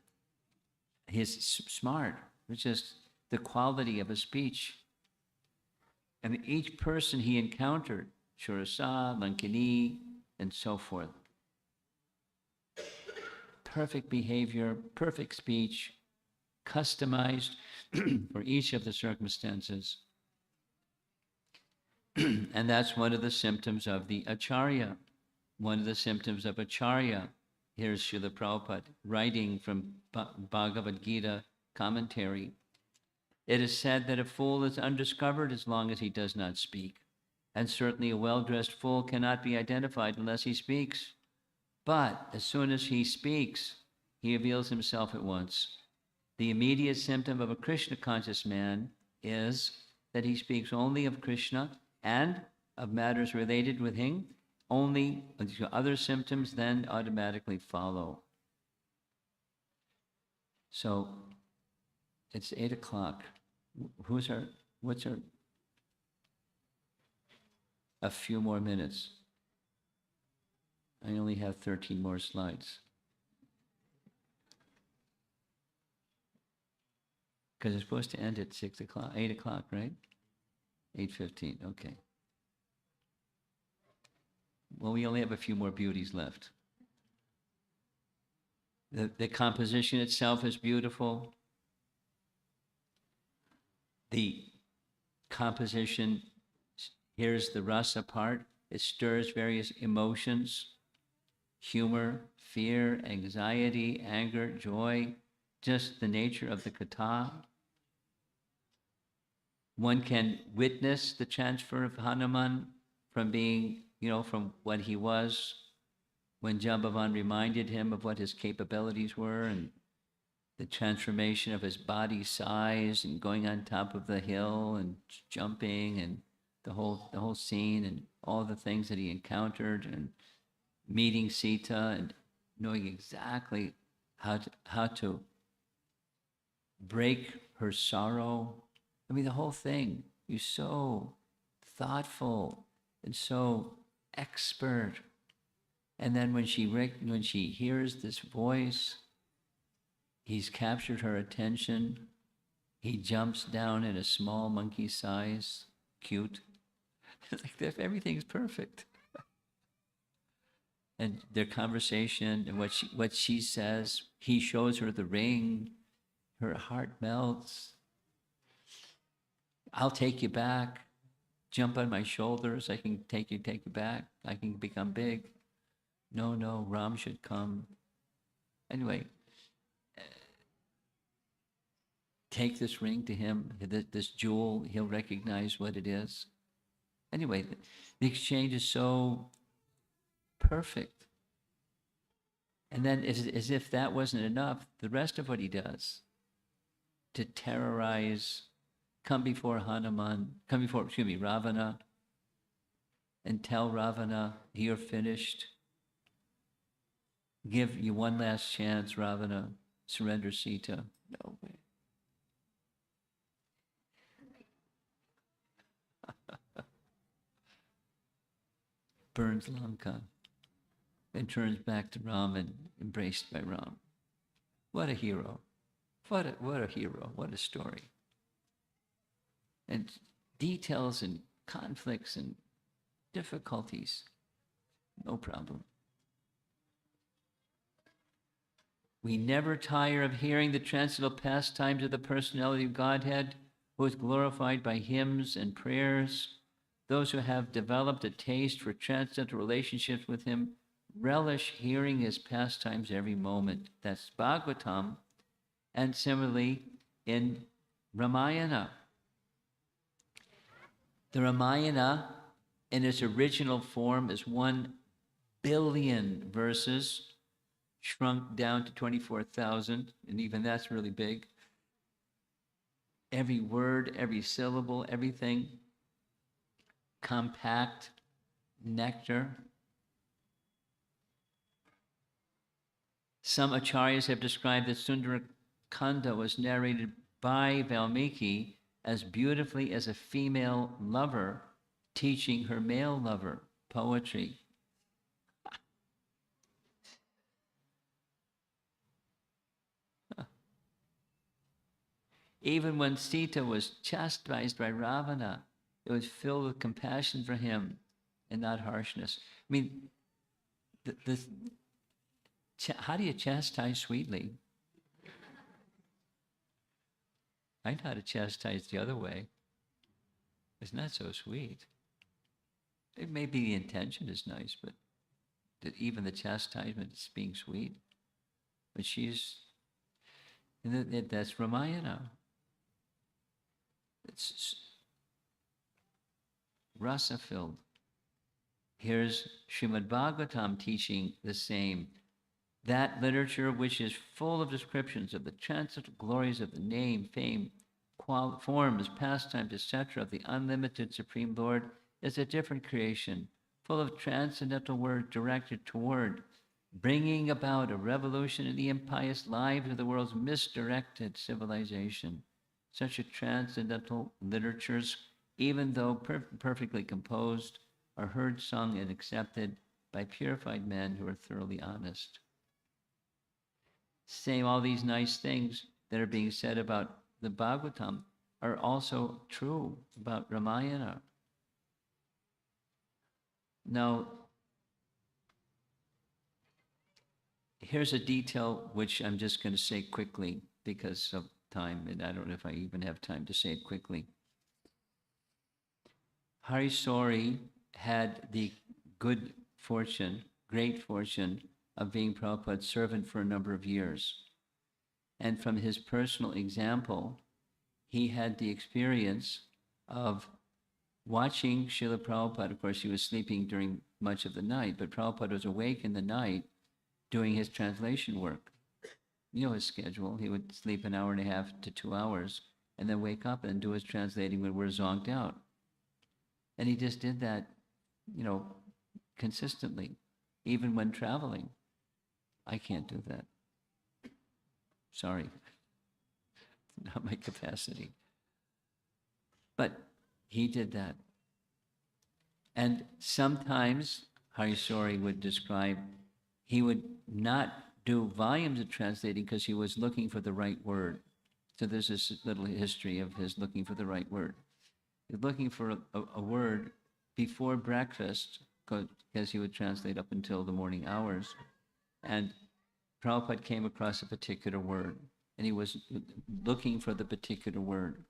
his smart. It was just the quality of his speech. And each person he encountered, Shurasa, Mankini, and so forth, perfect behavior, perfect speech, customized for each of the circumstances. And that's one of the symptoms of the Acharya. One of the symptoms of Acharya. Here's Srila Prabhupada writing from Bhagavad Gita commentary. It is said that a fool is undiscovered as long as he does not speak. And certainly a well-dressed fool cannot be identified unless he speaks. But as soon as he speaks, he reveals himself at once. The immediate symptom of a Krishna-conscious man is that he speaks only of Krishna and of matters related with him. Only other symptoms then automatically follow. So it's 8 o'clock. What's our? A few more minutes. I only have 13 more slides. Because it's supposed to end at 6 o'clock, 8 o'clock, right? 8:15, okay. Well, we only have a few more beauties left. The composition itself is beautiful. The composition, here's the rasa part. It stirs various emotions, humor, fear, anxiety, anger, joy, just the nature of the katha. One can witness the transfer of Hanuman from being, from what he was when Jambavan reminded him of what his capabilities were, and the transformation of his body size and going on top of the hill and jumping, and the whole scene and all the things that he encountered, and meeting Sita and knowing exactly how to break her sorrow. I mean, the whole thing. He's so thoughtful and so expert. And then when she hears this voice, he's captured her attention. He jumps down in a small monkey size, cute. It's like everything's perfect. And their conversation and what she says, he shows her the ring. Her heart melts. I'll take you back. Jump on my shoulders. I can take you back. I can become big. No, Ram should come. Anyway, take this ring to him, this jewel. He'll recognize what it is. Anyway, the exchange is so perfect. And then, as if that wasn't enough, the rest of what he does to terrorize, come before Ravana, and tell Ravana, you're finished. Give you one last chance, Ravana. Surrender Sita. No way. burns Lanka, and turns back to Ram and embraced by Ram. What a hero. What a hero. What a story. And details and conflicts and difficulties, no problem. We never tire of hearing the transcendental pastimes of the personality of Godhead, who is glorified by hymns and prayers. Those who have developed a taste for transcendental relationships with him relish hearing his pastimes every moment. That's Bhagavatam. And similarly in Ramayana. The Ramayana in its original form is 1 billion verses, shrunk down to 24,000, and even that's really big. Every word, every syllable, everything, compact, nectar. Some acharyas have described that Sundarakanda was narrated by Valmiki as beautifully as a female lover teaching her male lover poetry. Even when Sita was chastised by Ravana, it was filled with compassion for him and not harshness. I mean, how do you chastise sweetly? I know how to chastise the other way. It's not so sweet. It may be the intention is nice, but even the chastisement is being sweet. But that's Ramayana. It's rasa-filled. Here's Srimad Bhagavatam teaching the same. That literature which is full of descriptions of the transcendental glories of the name, fame, forms, pastimes, etc. of the unlimited Supreme Lord is a different creation, full of transcendental words directed toward bringing about a revolution in the impious lives of the world's misdirected civilization. Such a transcendental literatures, even though perfectly composed, are heard, sung, and accepted by purified men who are thoroughly honest. Same, all these nice things that are being said about the Bhagavatam are also true about Ramayana. Now, here's a detail which I'm just going to say quickly because of time, and I don't know if I even have time to say it quickly. Hari Sori had the great fortune of being Prabhupada's servant for a number of years. And from his personal example, he had the experience of watching Srila Prabhupada. Of course, he was sleeping during much of the night, but Prabhupada was awake in the night doing his translation work. You know his schedule. He would sleep an hour and a half to 2 hours and then wake up and do his translating when we're zonked out. And he just did that, consistently, even when traveling. I can't do that. Sorry. Not my capacity. But he did that. And sometimes Harisori would describe, he would not do volumes of translating because he was looking for the right word. So there's this little history of his looking for the right word. He was looking for a word before breakfast because he would translate up until the morning hours. And Prabhupada came across a particular word, and he was looking for the particular word.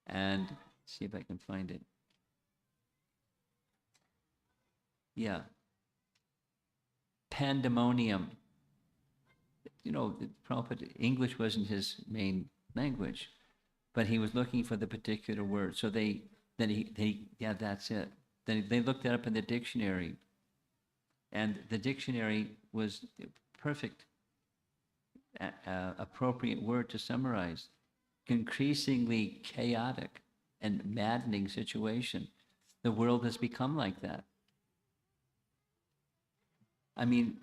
And see if I can find it. Yeah. Pandemonium. Prabhupada, English wasn't his main language, but he was looking for the particular word. So that's it. Then they looked it up in the dictionary, and the dictionary was perfect, appropriate word to summarize. Increasingly chaotic and maddening situation. The world has become like that. I mean,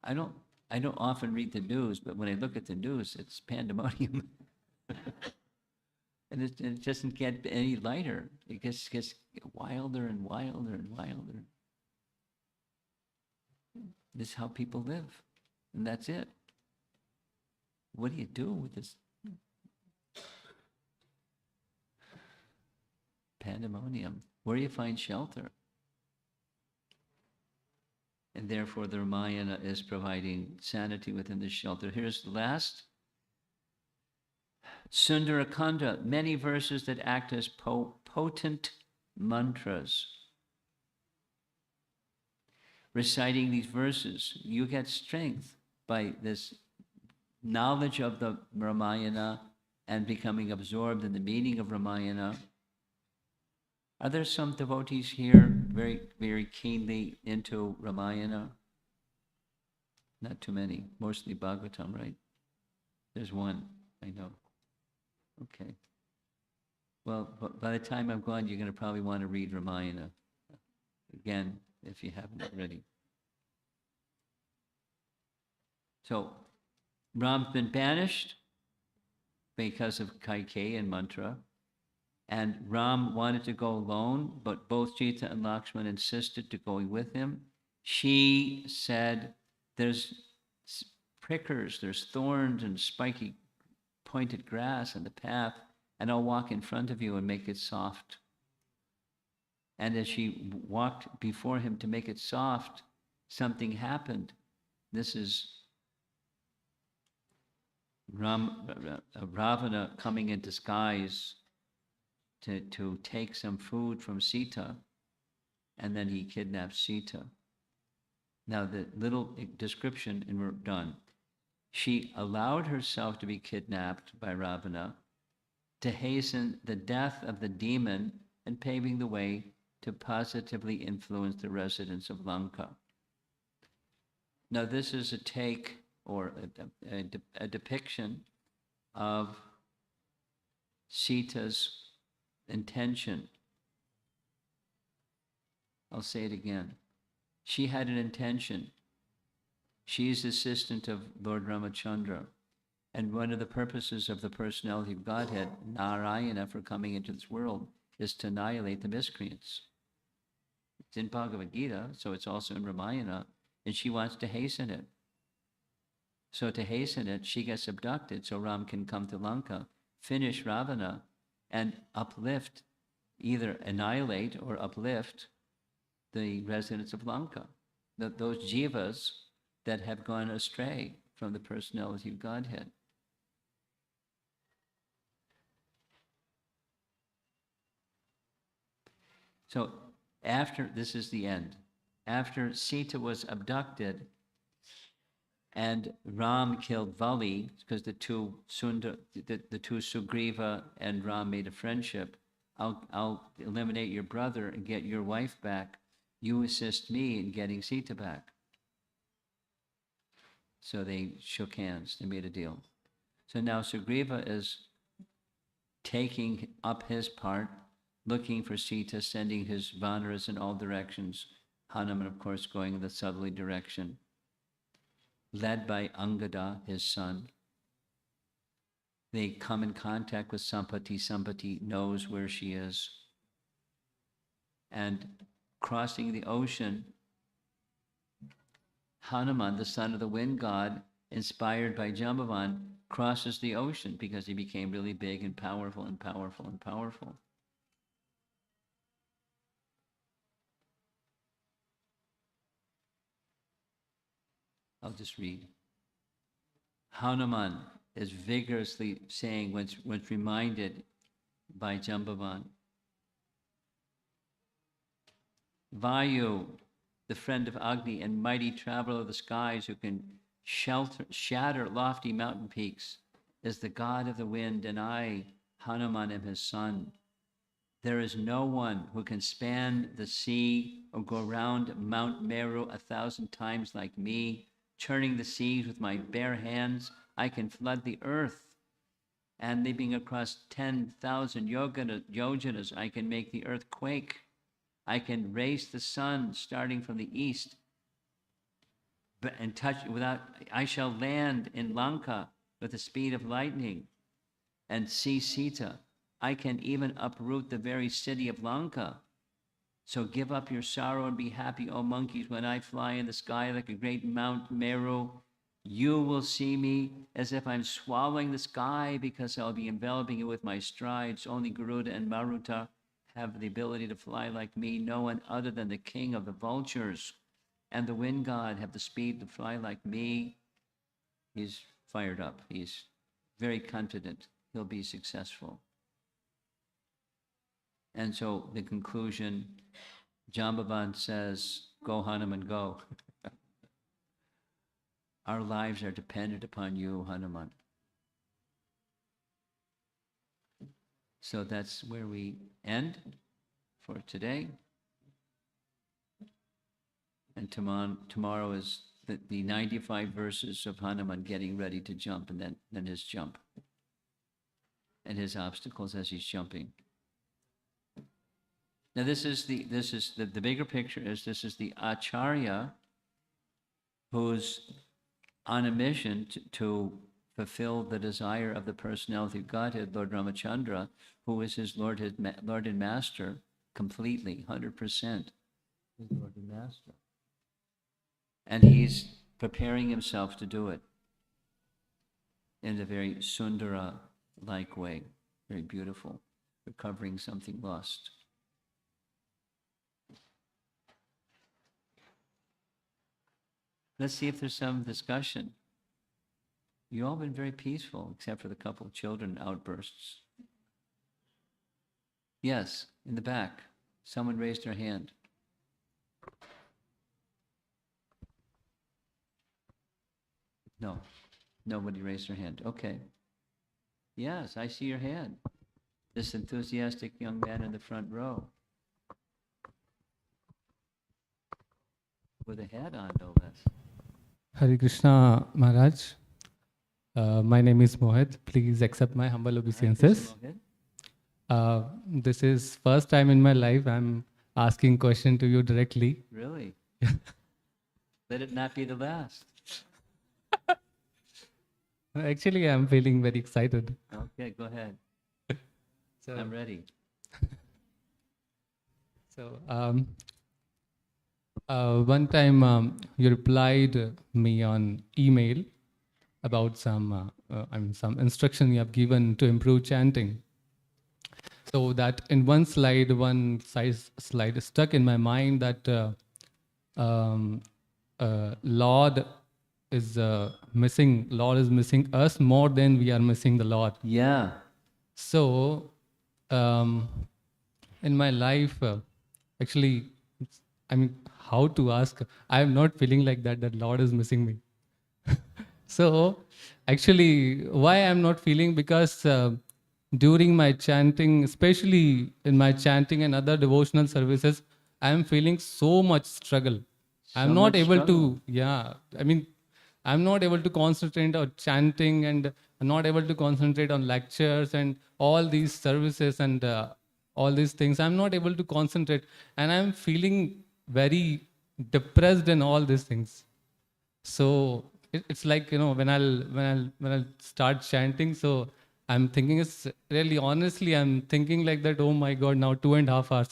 I don't often read the news, but when I look at the news, it's pandemonium. And it doesn't get any lighter. It gets wilder and wilder and wilder. This is how people live. And that's it. What do you do with this pandemonium? Where do you find shelter? And therefore the Ramayana is providing sanity within the shelter. Here's the last. Sundarakanda, many verses that act as potent mantras. Reciting these verses, you get strength by this knowledge of the Ramayana and becoming absorbed in the meaning of Ramayana. Are there some devotees here very, very keenly into Ramayana? Not too many. Mostly Bhagavatam, right? There's one, I know. Okay. Well, by the time I'm gone, you're going to probably want to read Ramayana again, if you haven't already. So, Ram's been banished because of Kaikeyi and Mantra. And Ram wanted to go alone, but both Sita and Lakshman insisted to going with him. She said, there's prickers, there's thorns and spiky pointed grass in the path, and I'll walk in front of you and make it soft. And as she walked before him to make it soft, something happened. This is Ravana coming in disguise to take some food from Sita, and then he kidnaps Sita. Now the little description, and we're done. She allowed herself to be kidnapped by Ravana to hasten the death of the demon and paving the way to positively influence the residents of Lanka. Now this is a take or a depiction of Sita's intention. I'll say it again. She had an intention. She's the assistant of Lord Ramachandra. And one of the purposes of the personality of Godhead, Narayana, for coming into this world, is to annihilate the miscreants. It's in Bhagavad Gita, so it's also in Ramayana, and she wants to hasten it. So to hasten it, she gets abducted so Ram can come to Lanka, finish Ravana, and uplift, either annihilate or uplift the residents of Lanka, those jivas that have gone astray from the personality of Godhead. So after, this is the end, after Sita was abducted and Ram killed Vali, because the two Sugriva and Ram made a friendship, I'll eliminate your brother and get your wife back. You assist me in getting Sita back. So they shook hands, they made a deal. So now Sugriva is taking up his part, looking for Sita, sending his Vanaras in all directions. Hanuman, of course, going in the southerly direction, led by Angada, his son. They come in contact with Sampati. Sampati knows where she is. And crossing the ocean, Hanuman, the son of the wind god, inspired by Jambavan, crosses the ocean because he became really big and powerful and powerful and powerful. I'll just read. Hanuman is vigorously saying what's reminded by Jambavan. Vayu, the friend of Agni and mighty traveler of the skies who can shatter lofty mountain peaks, is the god of the wind, and I, Hanuman, am his son. There is no one who can span the sea or go round Mount Meru 1,000 times like me. Churning the seas with my bare hands, I can flood the earth. And leaping across 10,000 yojanas, I can make the earth quake. I can raise the sun starting from the east and touch without, I shall land in Lanka with the speed of lightning and see Sita I can even uproot the very city of Lanka. So give up your sorrow and be happy, O monkeys, when I fly in the sky like a great Mount Meru. You will see me as if I'm swallowing the sky because I'll be enveloping it with my strides. Only Garuda and Maruta have the ability to fly like me. No one other than the king of the vultures and the wind god have the speed to fly like me. He's fired up. He's very confident he'll be successful. And so the conclusion, Jambavan says, go Hanuman, go. Our lives are dependent upon you, Hanuman. So that's where we end for today. And tomorrow is the 95 verses of Hanuman getting ready to jump, and then his jump. And his obstacles as he's jumping. Now this is the bigger picture is this is the Acharya who's on a mission to fulfill the desire of the personality of Godhead, Lord Ramachandra, who is his Lord and Master completely, 100%. His Lord and Master. And he's preparing himself to do it in a very Sundara-like way, very beautiful, recovering something lost. Let's see if there's some discussion. You've all been very peaceful, except for the couple of children outbursts. Yes, in the back. Someone raised their hand. No, nobody raised their hand. Okay. Yes, I see your hand. This enthusiastic young man in the front row. With a hat on, no less. Hare Krishna, Maharaj. My name is Mohit. Please accept my humble obeisances. This is first time in my life I'm asking question to you directly. Really? Let it not be the last. Actually, I'm feeling very excited. Okay, go ahead. So, I'm ready. So, one time you replied me on email about some instruction you have given to improve chanting. So that in one slide is stuck in my mind that Lord is missing. Lord is missing us more than we are missing the Lord. Yeah. So in my life, actually, how to ask? I am not feeling like that Lord is missing me. So actually, why I am not feeling? Because during my chanting, especially in my chanting and other devotional services, I am feeling so much struggle. I'm not able to, I'm not able to concentrate on chanting, and I'm not able to concentrate on lectures and all these services and all these things. I'm not able to concentrate, and I'm feeling very depressed in all these things. So it's like, when I'll start chanting, so I'm thinking, it's really honestly, I'm thinking like that, oh my God, now 2.5 hours.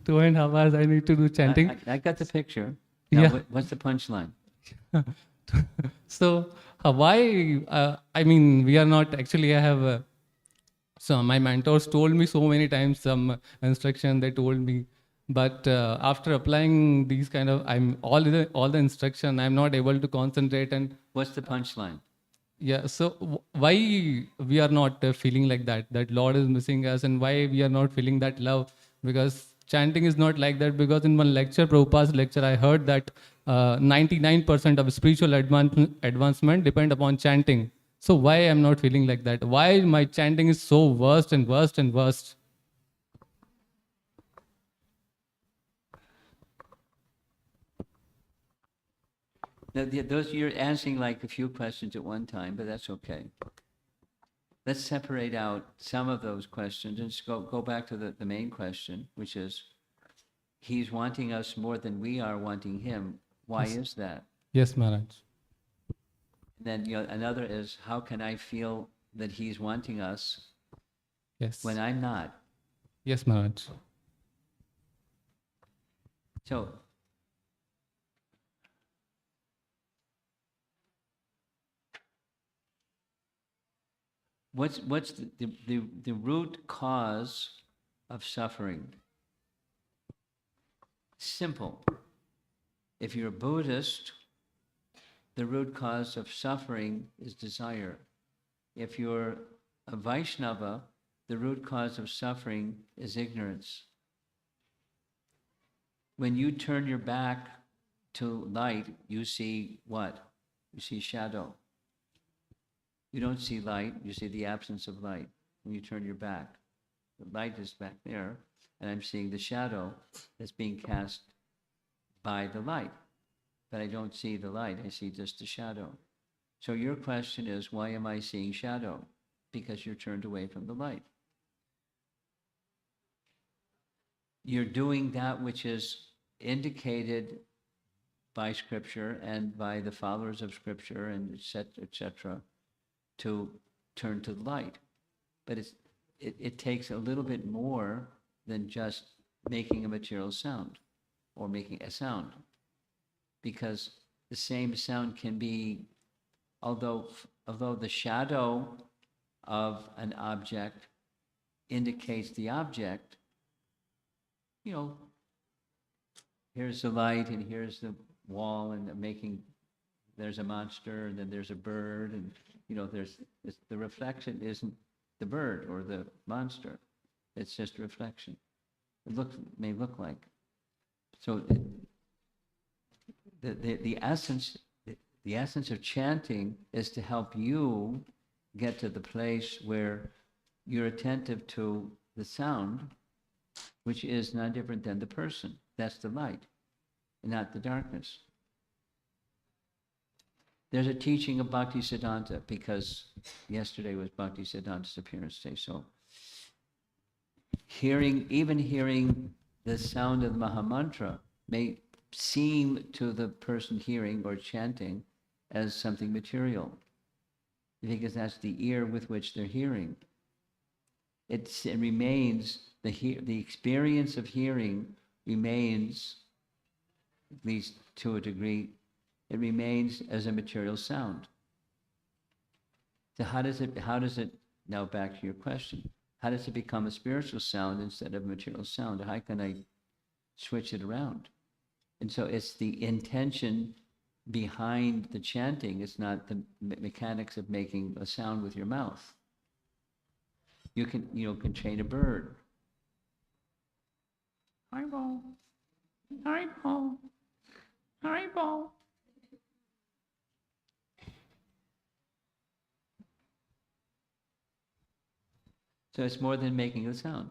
2.5 hours I need to do chanting. I got the picture. Now, Yeah. what's the punchline? So why, we are not, actually I have, so my mentors told me so many times some instruction they told me, but after applying these kind of, all the instruction, I'm not able to concentrate. And What's the punchline? yeah, so why we are not feeling like that Lord is missing us, and why we are not feeling that love? Because chanting is not like that. Because in one lecture, Prabhupada's lecture, I heard that 99% of spiritual advancement depend upon chanting. So why I'm not feeling like that? Why my chanting is so worst and worst and worst? Now, those you're answering like a few questions at one time, but that's okay. Let's separate out some of those questions and just go back to the main question, which is, he's wanting us more than we are wanting him. Why is that? Yes, Maharaj. Then another is, how can I feel that he's wanting us Yes. when I'm not? Yes, Maharaj. So what's the root cause of suffering? Simple. If you're a Buddhist, the root cause of suffering is desire. If you're a Vaishnava, the root cause of suffering is ignorance. When you turn your back to light, you see what? You see shadow. You don't see light, you see the absence of light when you turn your back. The light is back there, and I'm seeing the shadow that's being cast by the light. But I don't see the light, I see just the shadow. So your question is, why am I seeing shadow? Because you're turned away from the light. You're doing that which is indicated by Scripture and by the followers of Scripture and etc., to turn to the light. But it takes a little bit more than just making a material sound or making a sound. Because the same sound can be, although the shadow of an object indicates the object, here's the light and here's the wall and there's a monster and then there's a bird and, the reflection isn't the bird or the monster. It's just a reflection. It may look like. So the essence of chanting is to help you get to the place where you're attentive to the sound, which is not different than the person. That's the light, not the darkness. There's a teaching of Bhaktisiddhanta, because yesterday was Bhaktisiddhanta's appearance day. So even hearing the sound of the Mahamantra may seem to the person hearing or chanting as something material, because that's the ear with which they're hearing. It remains, the experience of hearing remains, at least to a degree, it remains as a material sound. So how does it, now back to your question, how does it become a spiritual sound instead of a material sound? How can I switch it around? And so it's the intention behind the chanting. It's not the mechanics of making a sound with your mouth. You can train a bird. Eyeball, eyeball, eyeball. So it's more than making a sound.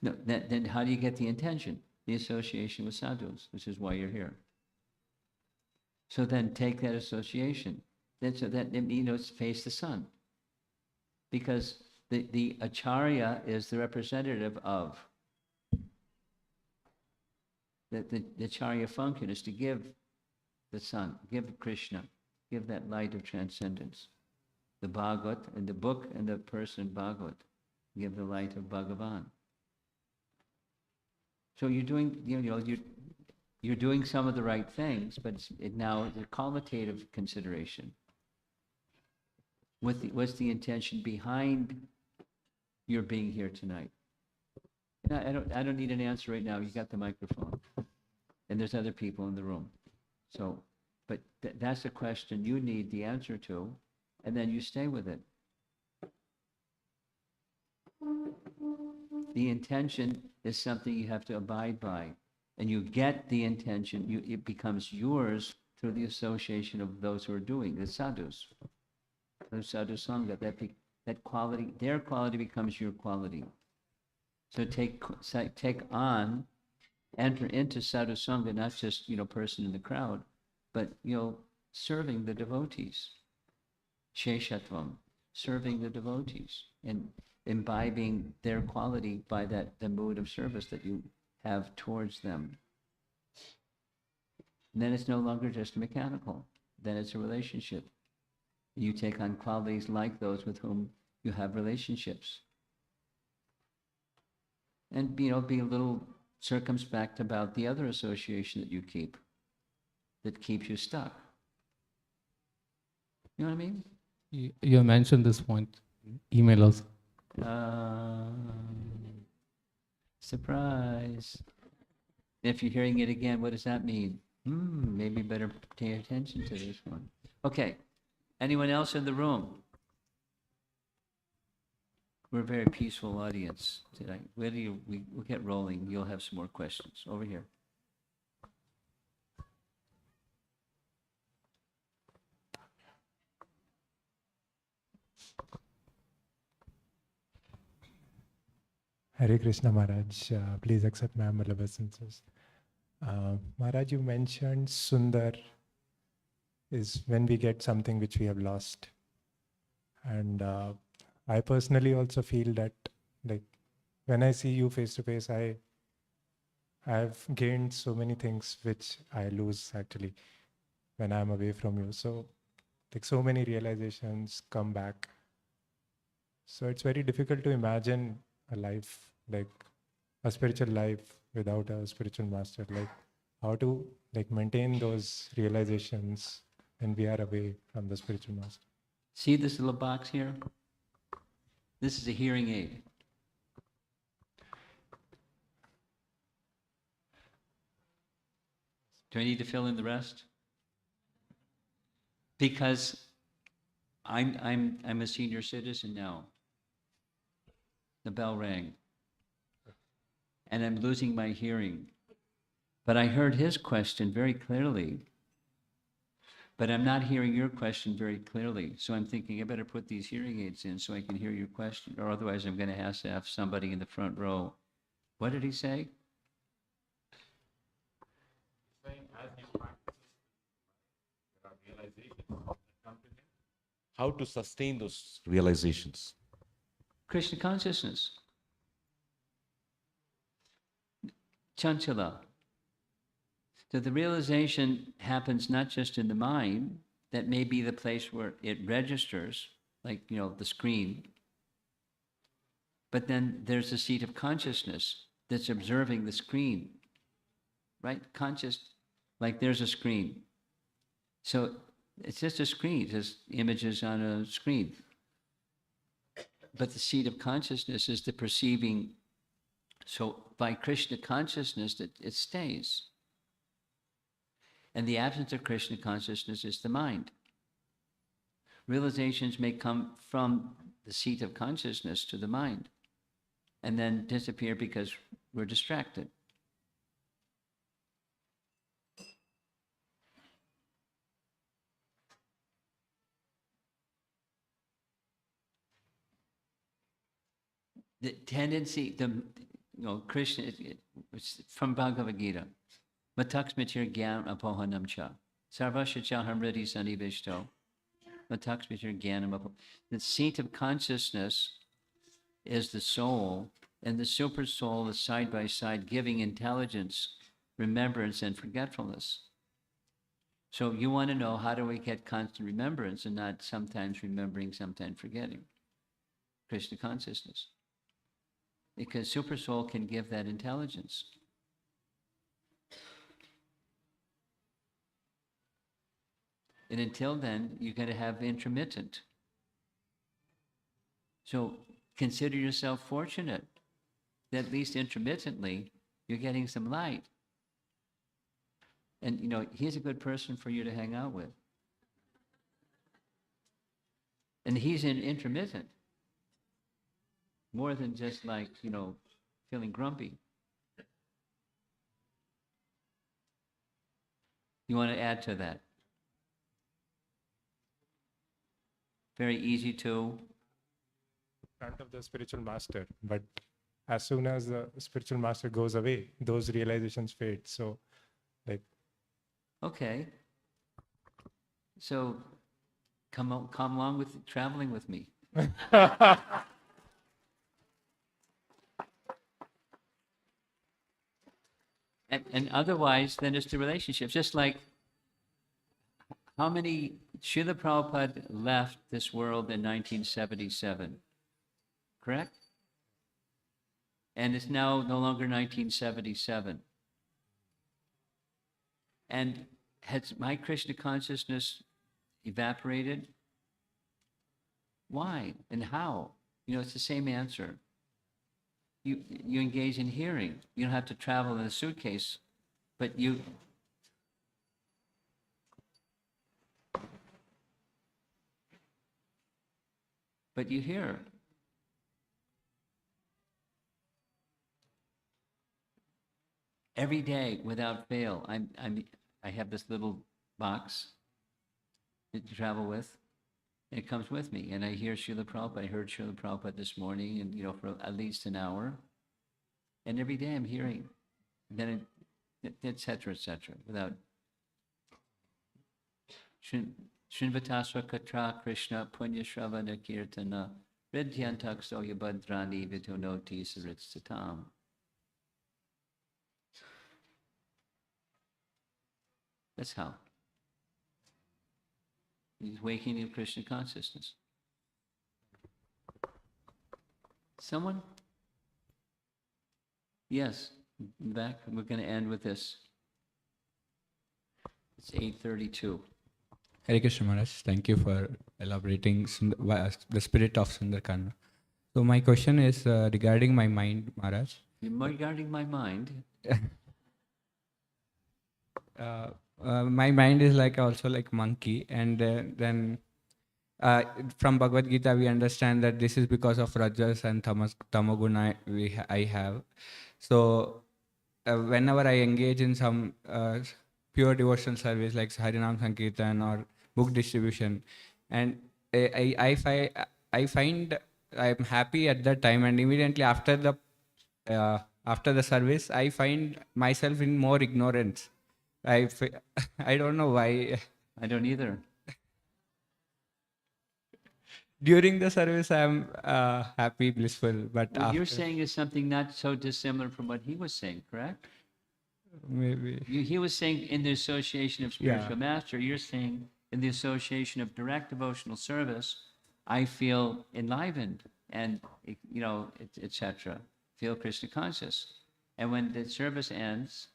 No, then how do you get the intention? The association with sadhus, which is why you're here. So then take that association. Then so that it's face the sun. Because the Acharya is the representative of the Acharya function is to give the sun, give Krishna, give that light of transcendence. The Bhagavat and the book and the person Bhagavat give the light of Bhagavan. So you're doing, you're doing some of the right things, but now it's a qualitative consideration. What's the intention behind your being here tonight? And I don't need an answer right now. You got the microphone, and there's other people in the room. So, but that's a question you need the answer to, and then you stay with it. The intention is something you have to abide by, and you get the intention. It becomes yours through the association of those who are doing the sadhus. The sadhu sangha, that quality, their quality becomes your quality. So enter into sadhu sangha, not just person in the crowd, but serving the devotees. Sheshatvam, serving the devotees and imbibing their quality by the mood of service that you have towards them. And then it's no longer just mechanical. Then it's a relationship. You take on qualities like those with whom you have relationships. And, be a little circumspect about the other association that you keep, that keeps you stuck. You know what I mean? You mentioned this point. Email also. Surprise. If you're hearing it again, what does that mean? Maybe better pay attention to this one. Okay. Anyone else in the room? We're a very peaceful audience tonight. We'll get rolling. You'll have some more questions. Over here. Hare Krishna Maharaj, please accept my humble obeisances. Maharaj, you mentioned Sundar is when we get something which we have lost. And I personally also feel that, like, when I see you face to face, I've gained so many things which I lose actually when I'm away from you. So, like, so many realizations come back. So it's very difficult to imagine a life, like a spiritual life without a spiritual master, like how to maintain those realizations when we are away from the spiritual master. See this little box here? This is a hearing aid. Do I need to fill in the rest? Because I'm a senior citizen now. The bell rang. And I'm losing my hearing. But I heard his question very clearly. But I'm not hearing your question very clearly. So I'm thinking I better put these hearing aids in so I can hear your question. Or otherwise I'm going to have somebody in the front row. What did he say? How to sustain those realizations? Krishna consciousness. Chanchala. So the realization happens not just in the mind, that may be the place where it registers, like, the screen. But then there's a seat of consciousness that's observing the screen, right? Conscious, like there's a screen. So it's just a screen, just images on a screen. But the seat of consciousness is the perceiving. So by Krishna consciousness, it stays. And the absence of Krishna consciousness is the mind. Realizations may come from the seat of consciousness to the mind and then disappear because we're distracted. The tendency, Krishna, it's from Bhagavad Gita. Mataksmitir gyan apohanam cha. Sarvasya cha hamriti sanivishto. Mataksmitir gyanam apohanam. The seat of consciousness is the soul, and the super soul is side by side giving intelligence, remembrance, and forgetfulness. So you want to know, how do we get constant remembrance and not sometimes remembering, sometimes forgetting? Krishna consciousness. Because super soul can give that intelligence. And until then, you got to have intermittent. So consider yourself fortunate that at least intermittently you're getting some light. And he's a good person for you to hang out with. And he's intermittent. More than just feeling grumpy. You want to add to that? Very easy to? Front of the spiritual master, but as soon as the spiritual master goes away, those realizations fade. So, Okay. So, come along with traveling with me. And And otherwise, then it's the relationship. Just like how many, Srila Prabhupada left this world in 1977, correct? And it's now no longer 1977. And has my Krishna consciousness evaporated? Why and how? You know, it's the same answer. You engage in hearing. You don't have to travel in a suitcase, but you hear. Every day without fail. I have this little box to travel with. And it comes with me, and I hear Srila Prabhupada. I heard Srila Prabhupada this morning, and for at least an hour. And every day I'm hearing, then et cetera, without. Srinvatasva Katra Krishna Punya Shravana Kirtana Vidyantak Soya Badrani Vitonoti Saritsatam. That's how. He's waking in Krishna consciousness. Someone? Yes, back. We're going to end with this. It's 8:32. Hare Krishna Maharaj, thank you for elaborating the spirit of Sundarakanda. So my question is regarding my mind, Maharaj. Regarding my mind? My mind is also like monkey, and then from Bhagavad Gita we understand that this is because of rajas and tamoguna I have. So whenever I engage in some pure devotional service like Harinam Sankirtan or book distribution, and I find I'm happy at that time, and immediately after the service I find myself in more ignorance. I don't know why. I don't either. During the service, I'm happy, blissful, but What after, you're saying is something not so dissimilar from what he was saying, correct? maybe. He was saying in the association of spiritual master, you're saying in the association of direct devotional service, I feel enlivened and, etc. Feel Krishna conscious. And when the service ends,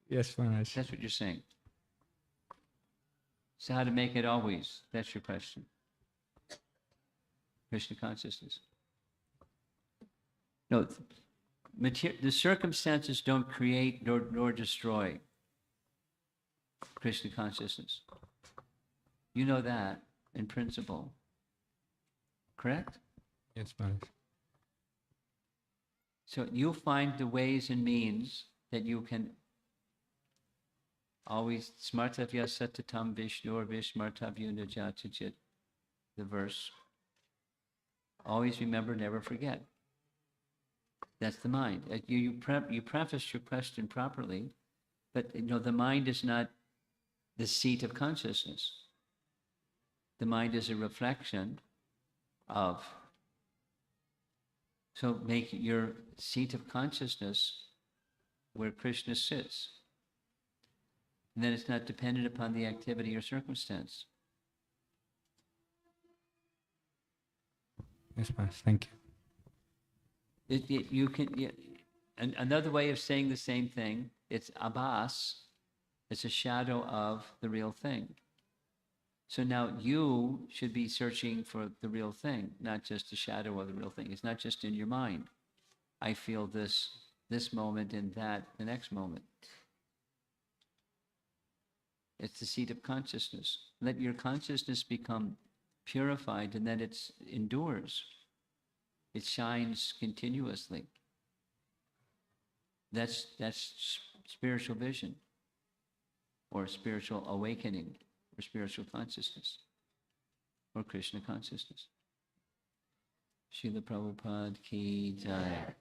Yes, Maharaj. that's what you're saying. So how to make it always? That's your question. Krishna consciousness. No, the circumstances don't create nor destroy Krishna consciousness. You know that in principle. Correct? Yes, Maharaj. So you'll find the ways and means that you can always smartavya satatam vishnu or vishmartavya najatachit, the verse. Always remember, never forget. That's the mind. You prefaced your question properly, but the mind is not the seat of consciousness. The mind is a reflection of. So make your seat of consciousness where Krishna sits. And then it's not dependent upon the activity or circumstance. Yes, Maharaj. Thank you. You can. Another way of saying the same thing. It's abhas. It's a shadow of the real thing. So now you should be searching for the real thing, not just a shadow of the real thing. It's not just in your mind. I feel this moment and that the next moment. It's the seat of consciousness. Let your consciousness become purified, and then it endures. It shines continuously. That's spiritual vision, or spiritual awakening, or spiritual consciousness, or Krishna consciousness. Srila Prabhupada ki jai.